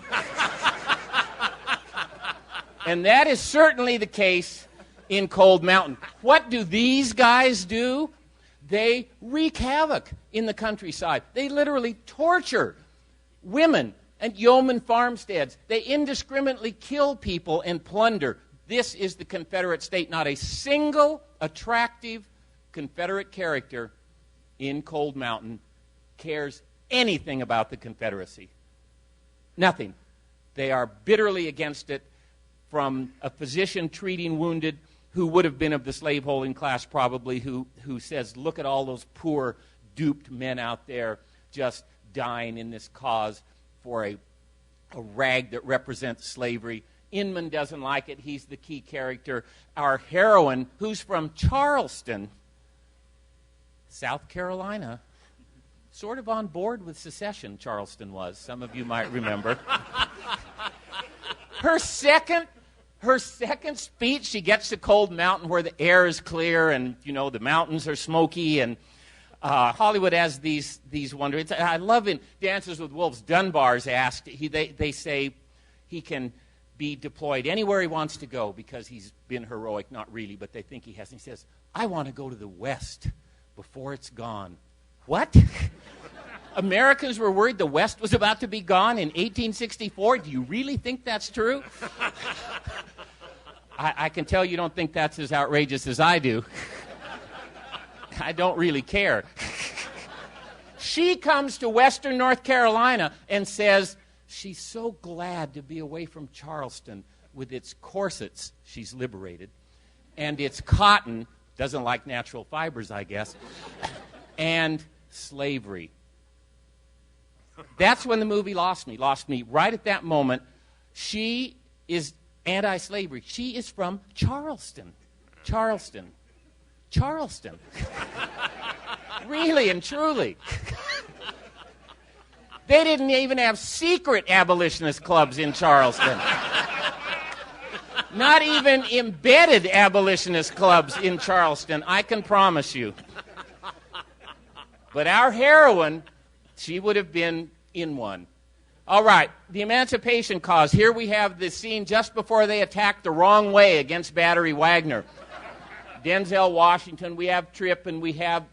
And that is certainly the case in Cold Mountain. What do these guys do? They wreak havoc in the countryside. They literally torture women and yeoman farmsteads. They indiscriminately kill people and plunder. This is the Confederate state. Not a single attractive Confederate character in Cold Mountain cares anything about the Confederacy. Nothing. They are bitterly against it, from a physician treating wounded who would have been of the slaveholding class probably, who says, look at all those poor, duped men out there just dying in this cause for a rag that represents slavery. Inman doesn't like it. He's the key character. Our heroine, who's from Charleston, South Carolina, sort of on board with secession, Charleston was. Some of you might remember. Her second speech, she gets to Cold Mountain where the air is clear and, the mountains are smoky, and Hollywood has these wonders. I love in Dances with Wolves, Dunbar's asked, they say he can be deployed anywhere he wants to go because he's been heroic. Not really, but they think he has. And he says, I want to go to the West before it's gone. What? Americans were worried the West was about to be gone in 1864? Do you really think that's true? I can tell you don't think that's as outrageous as I do. I don't really care. She comes to Western North Carolina and says she's so glad to be away from Charleston with its corsets she's liberated and its cotton, doesn't like natural fibers, I guess, and slavery. That's when the movie lost me right at that moment. She is anti-slavery. She is from Charleston. Really and truly. They didn't even have secret abolitionist clubs in Charleston. Not even embedded abolitionist clubs in Charleston, I can promise you. But our heroine, she would have been in one. All right, the Emancipation Cause. Here we have the scene just before they attacked the wrong way against Battery Wagner. Denzel Washington, we have Tripp, and we have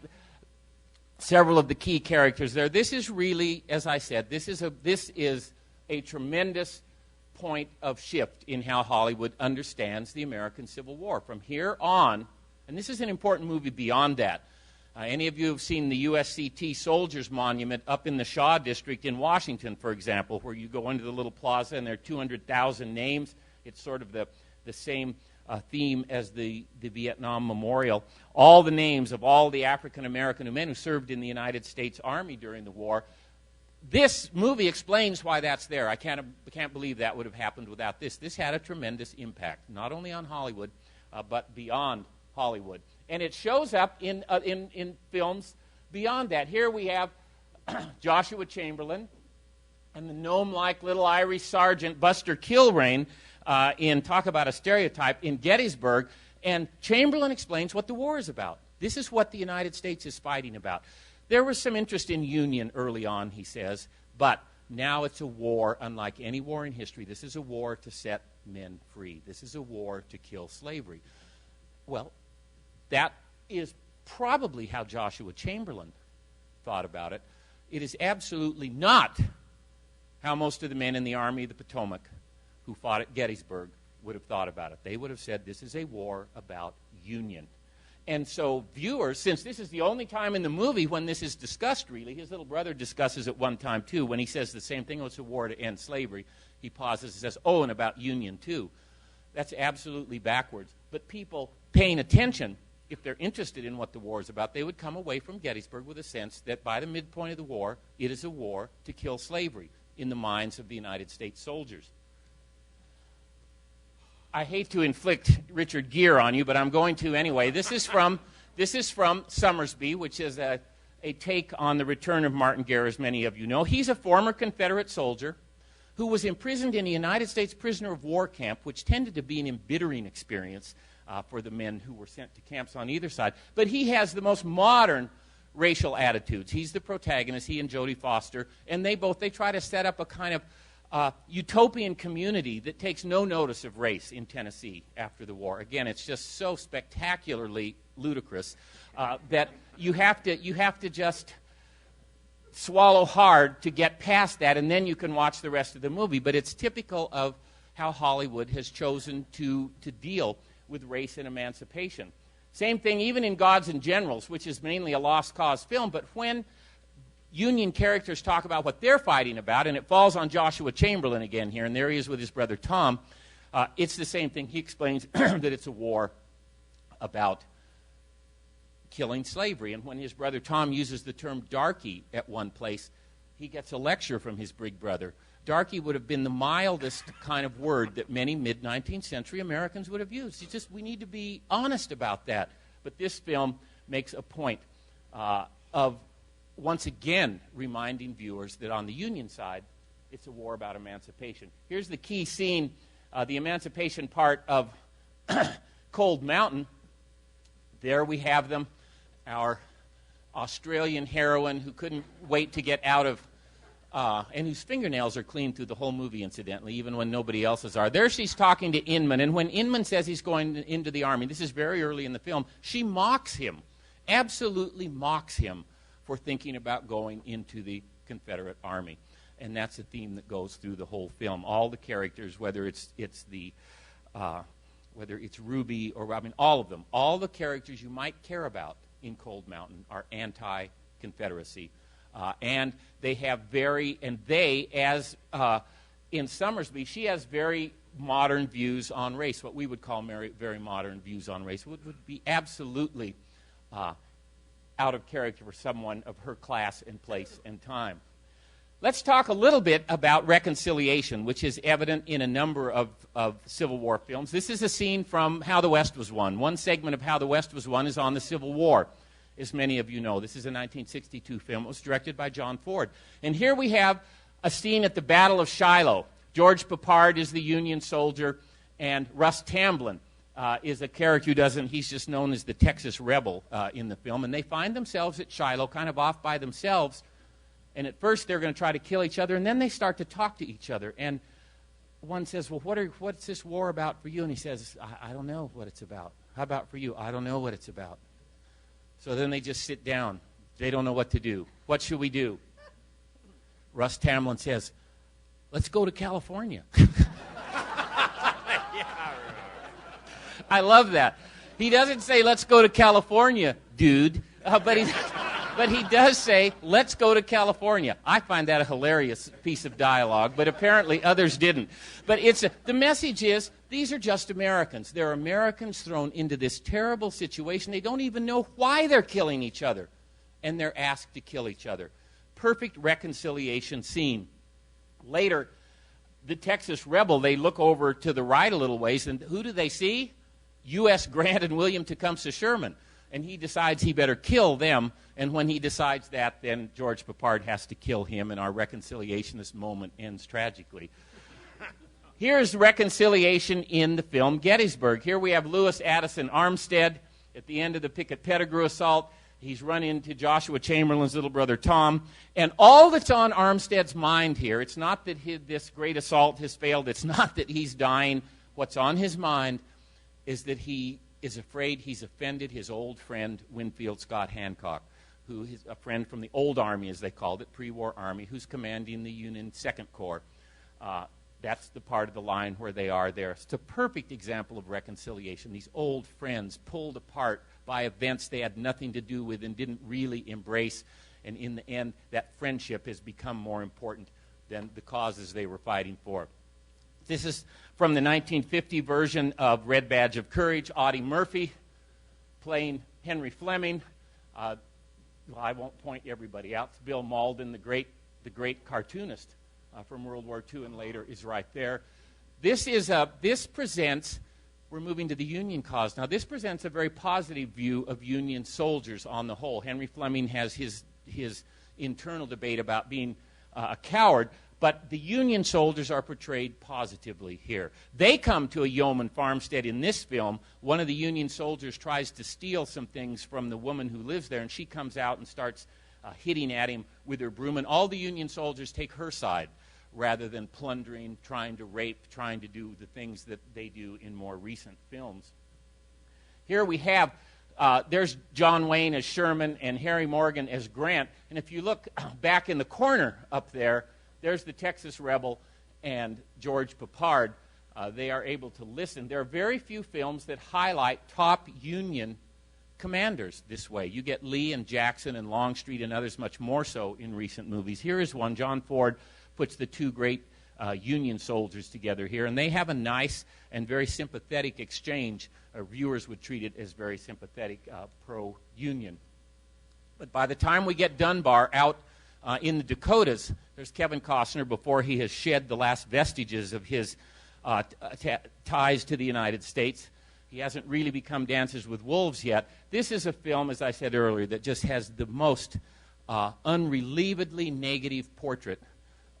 several of the key characters there. This is really, as I said, this is a tremendous point of shift in how Hollywood understands the American Civil War. From here on, and this is an important movie beyond that. Any of you have seen the USCT Soldiers Monument up in the Shaw District in Washington, for example, where you go into the little plaza and there are 200,000 names. It's sort of the same theme as the Vietnam Memorial. All the names of all the African-American men who served in the United States Army during the war. This movie explains why that's there. I can't believe that would have happened without this. This had a tremendous impact, not only on Hollywood, but beyond Hollywood. And it shows up in films beyond that. Here we have Joshua Chamberlain and the gnome-like little Irish sergeant Buster Kilrain in Talk About a Stereotype in Gettysburg. And Chamberlain explains what the war is about. This is what the United States is fighting about. There was some interest in union early on, he says, but now it's a war unlike any war in history. This is a war to set men free. This is a war to kill slavery. Well, that is probably how Joshua Chamberlain thought about it. It is absolutely not how most of the men in the Army of the Potomac who fought at Gettysburg would have thought about it. They would have said this is a war about union. And so viewers, since this is the only time in the movie when this is discussed, really, his little brother discusses it one time too, when he says the same thing, oh, it's a war to end slavery. He pauses and says, oh, and about union too. That's absolutely backwards. But people paying attention, if they're interested in what the war is about, they would come away from Gettysburg with a sense that by the midpoint of the war, it is a war to kill slavery in the minds of the United States soldiers. I hate to inflict Richard Gere on you, but I'm going to anyway. This is from Summersby, which is a take on the return of Martin Gere, as many of you know. He's a former Confederate soldier who was imprisoned in a United States prisoner of war camp, which tended to be an embittering experience for the men who were sent to camps on either side. But he has the most modern racial attitudes. He's the protagonist, he and Jodie Foster, and they try to set up a kind of utopian community that takes no notice of race in Tennessee after the war. Again, it's just so spectacularly ludicrous that you have to just swallow hard to get past that, and then you can watch the rest of the movie. But it's typical of how Hollywood has chosen to deal with race and emancipation. Same thing even in Gods and Generals, which is mainly a lost cause film, but when Union characters talk about what they're fighting about, and it falls on Joshua Chamberlain again here, and there he is with his brother Tom, it's the same thing. He explains that it's a war about killing slavery. And when his brother Tom uses the term darky at one place, he gets a lecture from his big brother. Darky would have been the mildest kind of word that many mid-19th century Americans would have used. It's just, we need to be honest about that. But this film makes a point of once again reminding viewers that on the Union side, it's a war about emancipation. Here's the key scene, the emancipation part of Cold Mountain. There we have them, our Australian heroine who couldn't wait to get out of, and whose fingernails are clean through the whole movie, incidentally, even when nobody else's are. There she's talking to Inman, and when Inman says he's going into the Army, this is very early in the film, she mocks him, absolutely mocks him for thinking about going into the Confederate Army. And that's a theme that goes through the whole film. All the characters, whether it's Ruby or Robin, all of them, all the characters you might care about in Cold Mountain are anti-Confederacy. And they have as in Summersby, she has very modern views on race, what we would call very modern views on race, would be absolutely out of character for someone of her class and place and time. Let's talk a little bit about reconciliation, which is evident in a number of Civil War films. This is a scene from How the West Was Won. One segment of How the West Was Won is on the Civil War, as many of you know. This is a 1962 film. It was directed by John Ford. And here we have a scene at the Battle of Shiloh. George Peppard is the Union soldier, and Russ Tamblyn is a character he's just known as the Texas Rebel in the film. And they find themselves at Shiloh, kind of off by themselves. And at first they're going to try to kill each other, and then they start to talk to each other. And one says, well, what's this war about for you? And he says, I don't know what it's about. How about for you? I don't know what it's about. So then they just sit down. They don't know what to do. What should we do? Russ Tamblyn says, let's go to California. I love that. He doesn't say, let's go to California, dude, but he does say, let's go to California. I find that a hilarious piece of dialogue, but apparently others didn't. But the message is, these are just Americans. They're Americans thrown into this terrible situation. They don't even know why they're killing each other, and they're asked to kill each other. Perfect reconciliation scene. Later, the Texas Rebel, they look over to the right a little ways, and who do they see? U.S. Grant and William Tecumseh Sherman. And he decides he better kill them. And when he decides that, then George Peppard has to kill him, and our reconciliationist moment ends tragically. Here's reconciliation in the film Gettysburg. Here we have Lewis Addison Armstead at the end of the Pickett-Pettigrew assault. He's run into Joshua Chamberlain's little brother Tom. And all that's on Armstead's mind here, it's not that this great assault has failed. It's not that he's dying. What's on his mind is that he is afraid he's offended his old friend Winfield Scott Hancock, who is a friend from the old Army, as they called it, pre-war Army, who's commanding the Union Second Corps. That's the part of the line where they are there. It's a perfect example of reconciliation. These old friends pulled apart by events they had nothing to do with and didn't really embrace. And in the end, that friendship has become more important than the causes they were fighting for. This is from the 1950 version of Red Badge of Courage. Audie Murphy playing Henry Fleming. I won't point everybody out. It's Bill Malden, the great cartoonist from World War II and later, is right there. This presents, we're moving to the Union cause now. This presents a very positive view of Union soldiers on the whole. Henry Fleming has his internal debate about being a coward, but the Union soldiers are portrayed positively here. They come to a yeoman farmstead in this film. One of the Union soldiers tries to steal some things from the woman who lives there, and she comes out and starts hitting at him with her broom, and all the Union soldiers take her side rather than plundering, trying to rape, trying to do the things that they do in more recent films. Here we have, there's John Wayne as Sherman and Harry Morgan as Grant, and if you look back in the corner up there, there's the Texas Rebel and George Peppard. They are able to listen. There are very few films that highlight top Union commanders this way. You get Lee and Jackson and Longstreet and others much more so in recent movies. Here is one. John Ford puts the two great Union soldiers together here, and they have a nice and very sympathetic exchange. Viewers would treat it as very sympathetic, pro-Union. But by the time we get Dunbar out in the Dakotas, there's Kevin Costner before he has shed the last vestiges of his ties to the United States. He hasn't really become Dances with Wolves yet. This is a film, as I said earlier, that just has the most unrelievedly negative portrait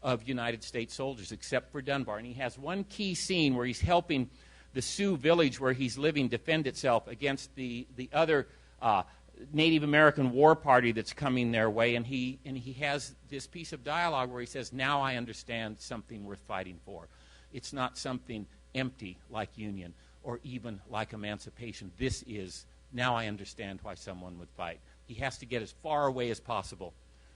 of United States soldiers, except for Dunbar. And he has one key scene where he's helping the Sioux village where he's living defend itself against the other Native American war party that's coming their way. And he has this piece of dialogue where he says, "Now I understand something worth fighting for. It's not something empty like Union or even like emancipation. This is, now I understand why someone would fight." He has to get as far away as possible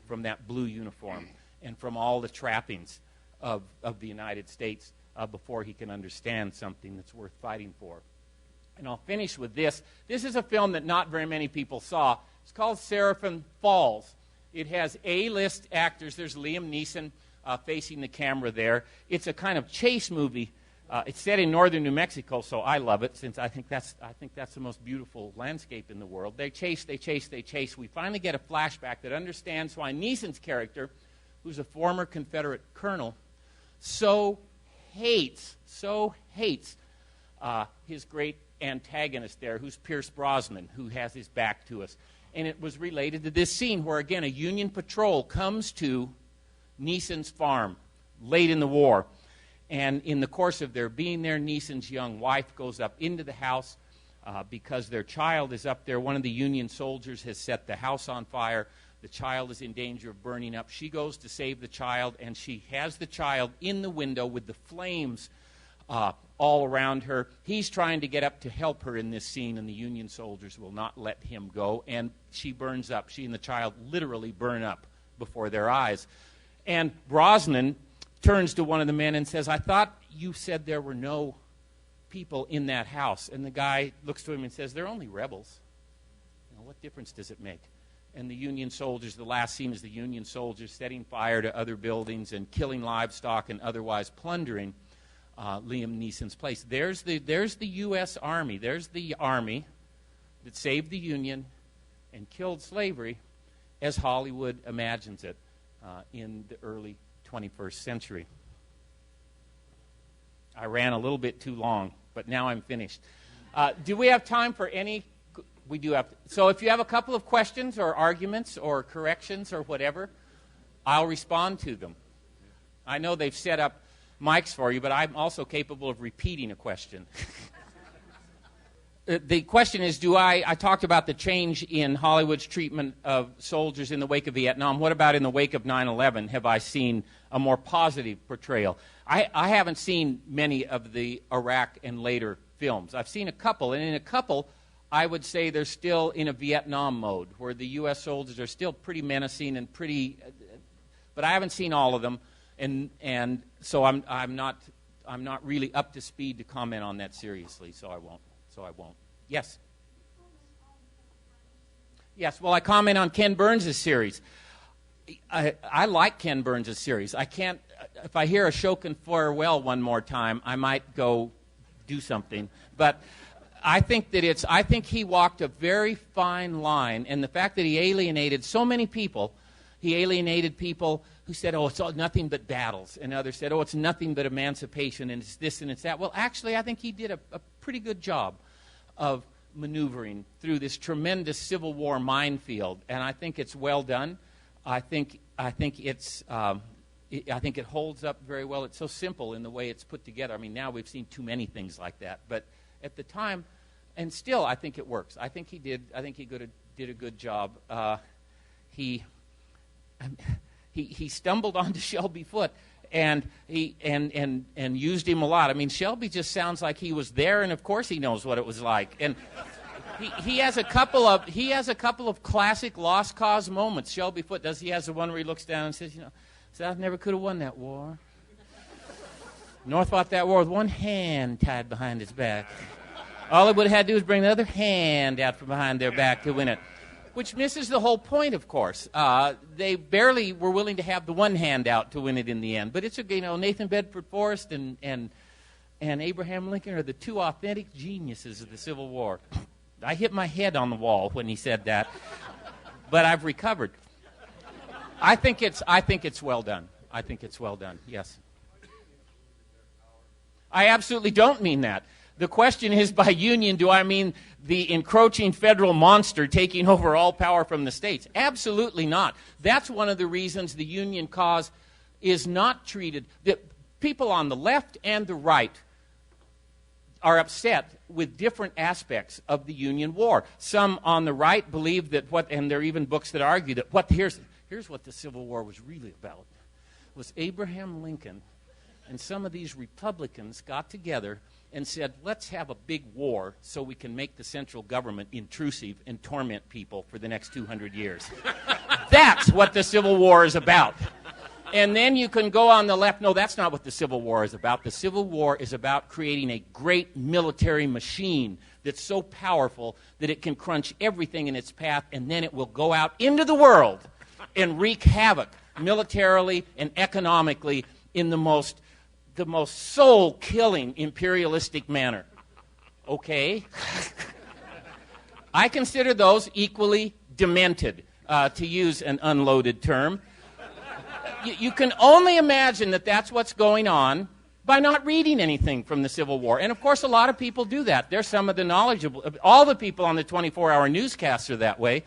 from that blue uniform and from all the trappings of the United States before he can understand something that's worth fighting for. And I'll finish with this. This is a film that not very many people saw. It's called Seraphim Falls. It has A-list actors. There's Liam Neeson facing the camera there. It's a kind of chase movie. It's set in northern New Mexico, so I love it, since I think that's the most beautiful landscape in the world. They chase. We finally get a flashback that understands why Neeson's character, who's a former Confederate colonel, so hates his great antagonist there, who's Pierce Brosnan, who has his back to us. And it was related to this scene where, again, a Union patrol comes to Neeson's farm late in the war. And in the course of their being there, Neeson's young wife goes up into the house because their child is up there. One of the Union soldiers has set the house on fire. The child is in danger of burning up. She goes to save the child, and she has the child in the window with the flames all around her. He's trying to get up to help her in this scene, and the Union soldiers will not let him go, and she burns up. She and the child literally burn up before their eyes. And Brosnan turns to one of the men and says, "I thought you said there were no people in that house." And the guy looks to him and says, "They're only rebels. What difference does it make?" And the Union soldiers, the last scene is the Union soldiers setting fire to other buildings and killing livestock and otherwise plundering Liam Neeson's place. There's the U.S. Army. There's the army that saved the Union and killed slavery as Hollywood imagines it in the early 21st century. I ran a little bit too long, but now I'm finished. Do we have time for any? We do have. So if you have a couple of questions or arguments or corrections or whatever, I'll respond to them. I know they've set up mics for you, but I'm also capable of repeating a question. The question is, I talked about the change in Hollywood's treatment of soldiers in the wake of Vietnam. What about in the wake of 9/11? Have I seen a more positive portrayal? I haven't seen many of the Iraq and later films. I've seen a couple, and in a couple, I would say they're still in a Vietnam mode, where the U.S. soldiers are still pretty menacing and pretty, but I haven't seen all of them, and so I'm not really up to speed to comment on that seriously, so I won't. Yes. Yes. Well, I comment on Ken Burns' series. I like Ken Burns' series. I can't. If I hear Ashokan Farewell one more time, I might go do something, but I think he walked a very fine line, and the fact that he alienated so many people, He alienated people who said, oh, it's all, nothing but battles. And others said, oh, it's nothing but emancipation, and it's this and it's that. Well, actually, I think he did a pretty good job of maneuvering through this tremendous Civil War minefield, and I think it's well done. I think it holds up very well. It's so simple in the way it's put together. I mean, now we've seen too many things like that, but at the time, and still, I think it works. I think he did a good job. He stumbled onto Shelby Foote, and used him a lot. I mean, Shelby just sounds like he was there, and of course he knows what it was like. And he has a couple of classic lost cause moments. Shelby Foote does. He has the one where he looks down and says, South never could have won that war. North fought that war with one hand tied behind its back. All it would have had to do was bring the other hand out from behind their back to win it. Which misses the whole point, of course. They barely were willing to have the one hand out to win it in the end. But it's Nathan Bedford Forrest and Abraham Lincoln are the two authentic geniuses of the Civil War. I hit my head on the wall when he said that, but I've recovered. I think it's well done. I think it's well done. Yes. I absolutely don't mean that. The question is, by union, do I mean the encroaching federal monster taking over all power from the states? Absolutely not. That's one of the reasons the union cause is not treated. The people on the left and the right are upset with different aspects of the Union War. Some on the right believe that and there are even books that argue that here's what the Civil War was really about, was Abraham Lincoln and some of these Republicans got together and said, let's have a big war so we can make the central government intrusive and torment people for the next 200 years. That's what the Civil War is about. And then you can go on the left, no, that's not what the Civil War is about. The Civil War is about creating a great military machine that's so powerful that it can crunch everything in its path, and then it will go out into the world and wreak havoc militarily and economically in the most soul-killing imperialistic manner. Okay? I consider those equally demented, to use an unloaded term. You can only imagine that that's what's going on by not reading anything from the Civil War. And, of course, a lot of people do that. They're some of the knowledgeable. All the people on the 24-hour newscasts are that way.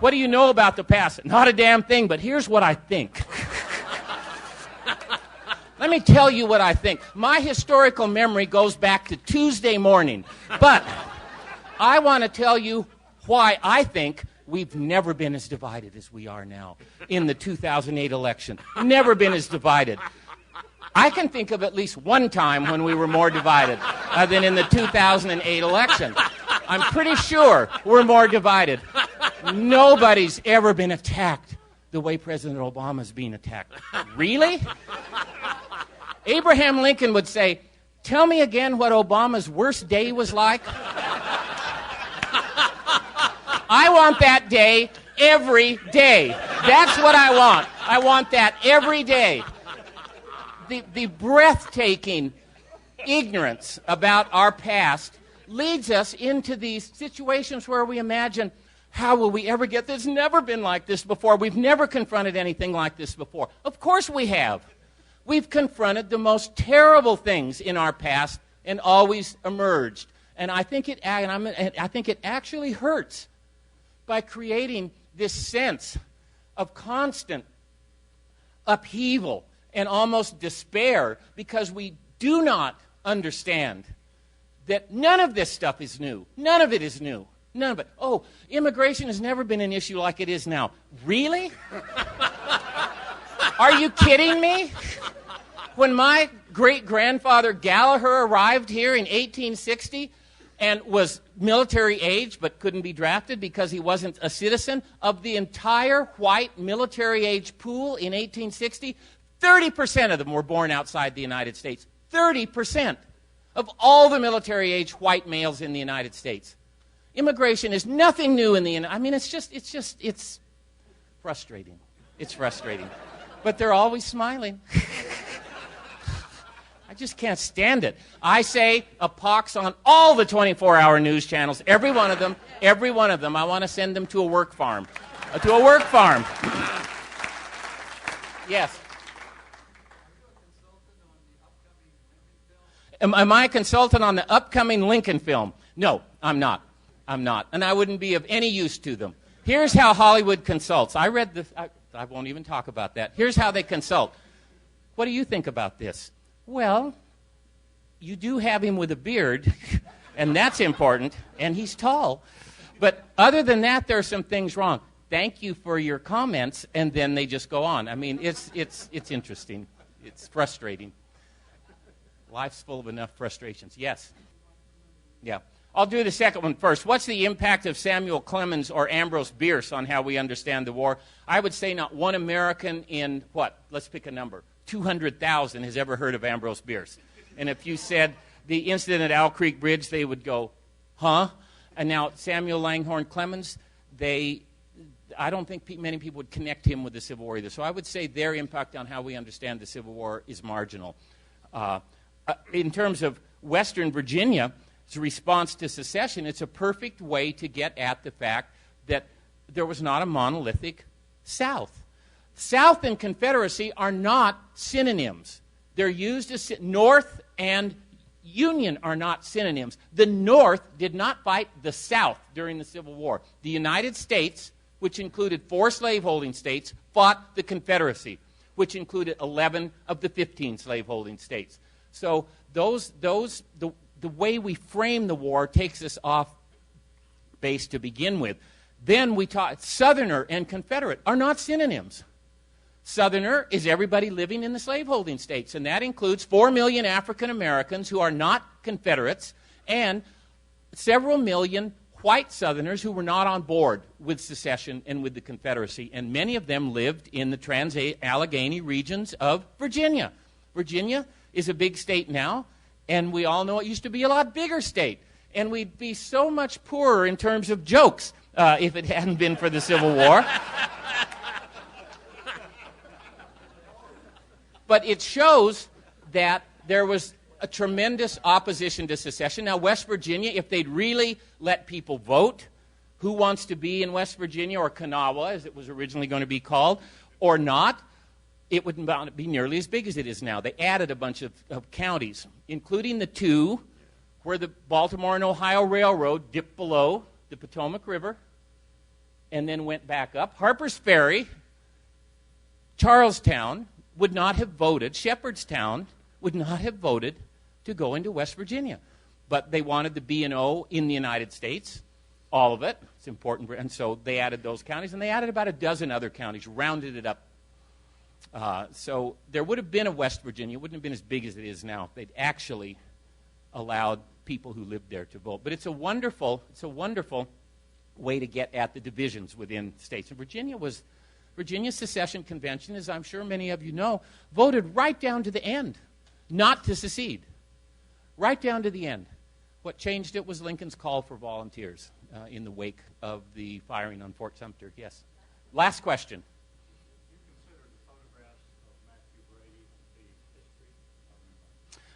What do you know about the past? Not a damn thing, but here's what I think. Let me tell you what I think. My historical memory goes back to Tuesday morning. But I want to tell you why I think we've never been as divided as we are now in the 2008 election. Never been as divided. I can think of at least one time when we were more divided than in the 2008 election. I'm pretty sure we're more divided. Nobody's ever been attacked the way President Obama's being attacked. Really? Abraham Lincoln would say, tell me again what Obama's worst day was like. I want that day every day. That's what I want. I want that every day. The breathtaking ignorance about our past leads us into these situations where we imagine, how will we ever get this? It's never been like this before. We've never confronted anything like this before. Of course we have. We've confronted the most terrible things in our past and always emerged. And I think it actually hurts by creating this sense of constant upheaval and almost despair, because we do not understand that none of this stuff is new. None of it is new. None of it. Oh, immigration has never been an issue like it is now. Really? Are you kidding me? When my great-grandfather Gallagher arrived here in 1860 and was military age but couldn't be drafted because he wasn't a citizen, of the entire white military age pool in 1860, 30% of them were born outside the United States. 30% of all the military age white males in the United States. Immigration is nothing new in the United States. I mean, it's frustrating. It's frustrating. But they're always smiling. I just can't stand it. I say a pox on all the 24-hour news channels, every one of them. I want to send them to a work farm. Yes. Am I a consultant on the upcoming Lincoln film? No, I'm not. I'm not. And I wouldn't be of any use to them. Here's how Hollywood consults. I read this. I won't even talk about that. Here's how they consult. What do you think about this? Well, you do have him with a beard, and that's important, and he's tall. But other than that, there are some things wrong. Thank you for your comments, and then they just go on. I mean, it's interesting. It's frustrating. Life's full of enough frustrations. Yes. Yeah. I'll do the second one first. What's the impact of Samuel Clemens or Ambrose Bierce on how we understand the war? I would say not one American in, what? Let's pick a number. 200,000 has ever heard of Ambrose Bierce. And if you said the incident at Owl Creek Bridge, they would go, huh? And now Samuel Langhorne Clemens, I don't think many people would connect him with the Civil War either. So I would say their impact on how we understand the Civil War is marginal. In terms of Western Virginia's response to secession, it's a perfect way to get at the fact that there was not a monolithic South. South and Confederacy are not synonyms. They're used as North and Union are not synonyms. The North did not fight the South during the Civil War. The United States, which included 4 slaveholding states, fought the Confederacy, which included 11 of the 15 slaveholding states. So the way we frame the war takes us off base to begin with. Then we talk, Southerner and Confederate are not synonyms. Southerner is everybody living in the slaveholding states, and that includes 4 million African Americans who are not Confederates and several million white Southerners who were not on board with secession and with the Confederacy, and many of them lived in the Trans-Allegheny regions of Virginia. Virginia is a big state now, and we all know it used to be a lot bigger state, and we'd be so much poorer in terms of jokes if it hadn't been for the Civil War. But it shows that there was a tremendous opposition to secession. Now, West Virginia, if they'd really let people vote who wants to be in West Virginia, or Kanawha, as it was originally going to be called, or not, it wouldn't be nearly as big as it is now. They added a bunch of counties, including the 2 where the Baltimore and Ohio Railroad dipped below the Potomac River and then went back up. Harper's Ferry, Charlestown would not have voted, Shepherdstown would not have voted to go into West Virginia. But they wanted the B&O in the United States, all of it. It's important. And so they added those counties, and they added about a dozen other counties, rounded it up. So there would have been a West Virginia. It wouldn't have been as big as it is now if they'd actually allowed people who lived there to vote. But it's a wonderful way to get at the divisions within states. And Virginia's secession convention, as I'm sure many of you know, voted right down to the end not to secede. Right down to the end. What changed it was Lincoln's call for volunteers in the wake of the firing on Fort Sumter. Yes. Last question.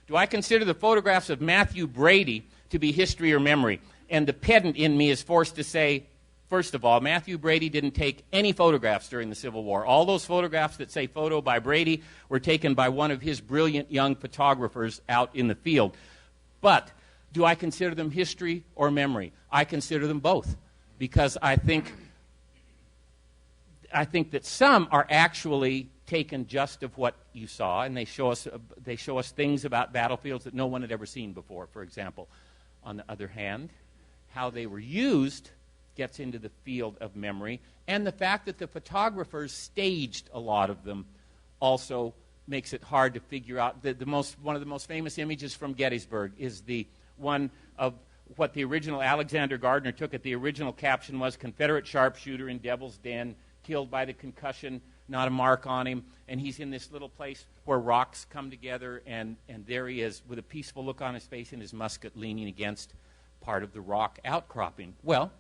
Do I consider the photographs of Matthew Brady to be history or memory? And the pedant in me is forced to say, first of all, Matthew Brady didn't take any photographs during the Civil War. All those photographs that say photo by Brady were taken by one of his brilliant young photographers out in the field. But do I consider them history or memory? I consider them both, because I think that some are actually taken just of what you saw, and they show us things about battlefields that no one had ever seen before, for example. On the other hand, how they were used gets into the field of memory, and the fact that the photographers staged a lot of them also makes it hard to figure out. One of the most famous images from Gettysburg is the one of what the original Alexander Gardner took it. The original caption was, "Confederate sharpshooter in Devil's Den, killed by the concussion, not a mark on him." And he's in this little place where rocks come together, and there he is with a peaceful look on his face and his musket leaning against part of the rock outcropping. Well,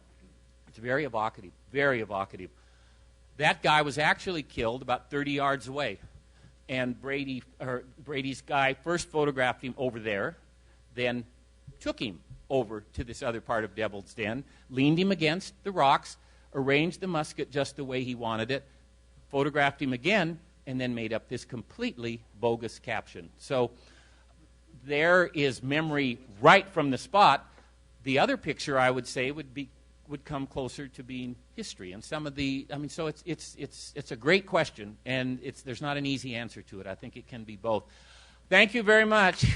it's very evocative, very evocative. That guy was actually killed about 30 yards away. And Brady's guy first photographed him over there, then took him over to this other part of Devil's Den, leaned him against the rocks, arranged the musket just the way he wanted it, photographed him again, and then made up this completely bogus caption. So there is memory right from the spot. The other picture, I would say, would come closer to being history. And some of the, I mean, so it's a great question, and there's not an easy answer to it. I think it can be both. Thank you very much.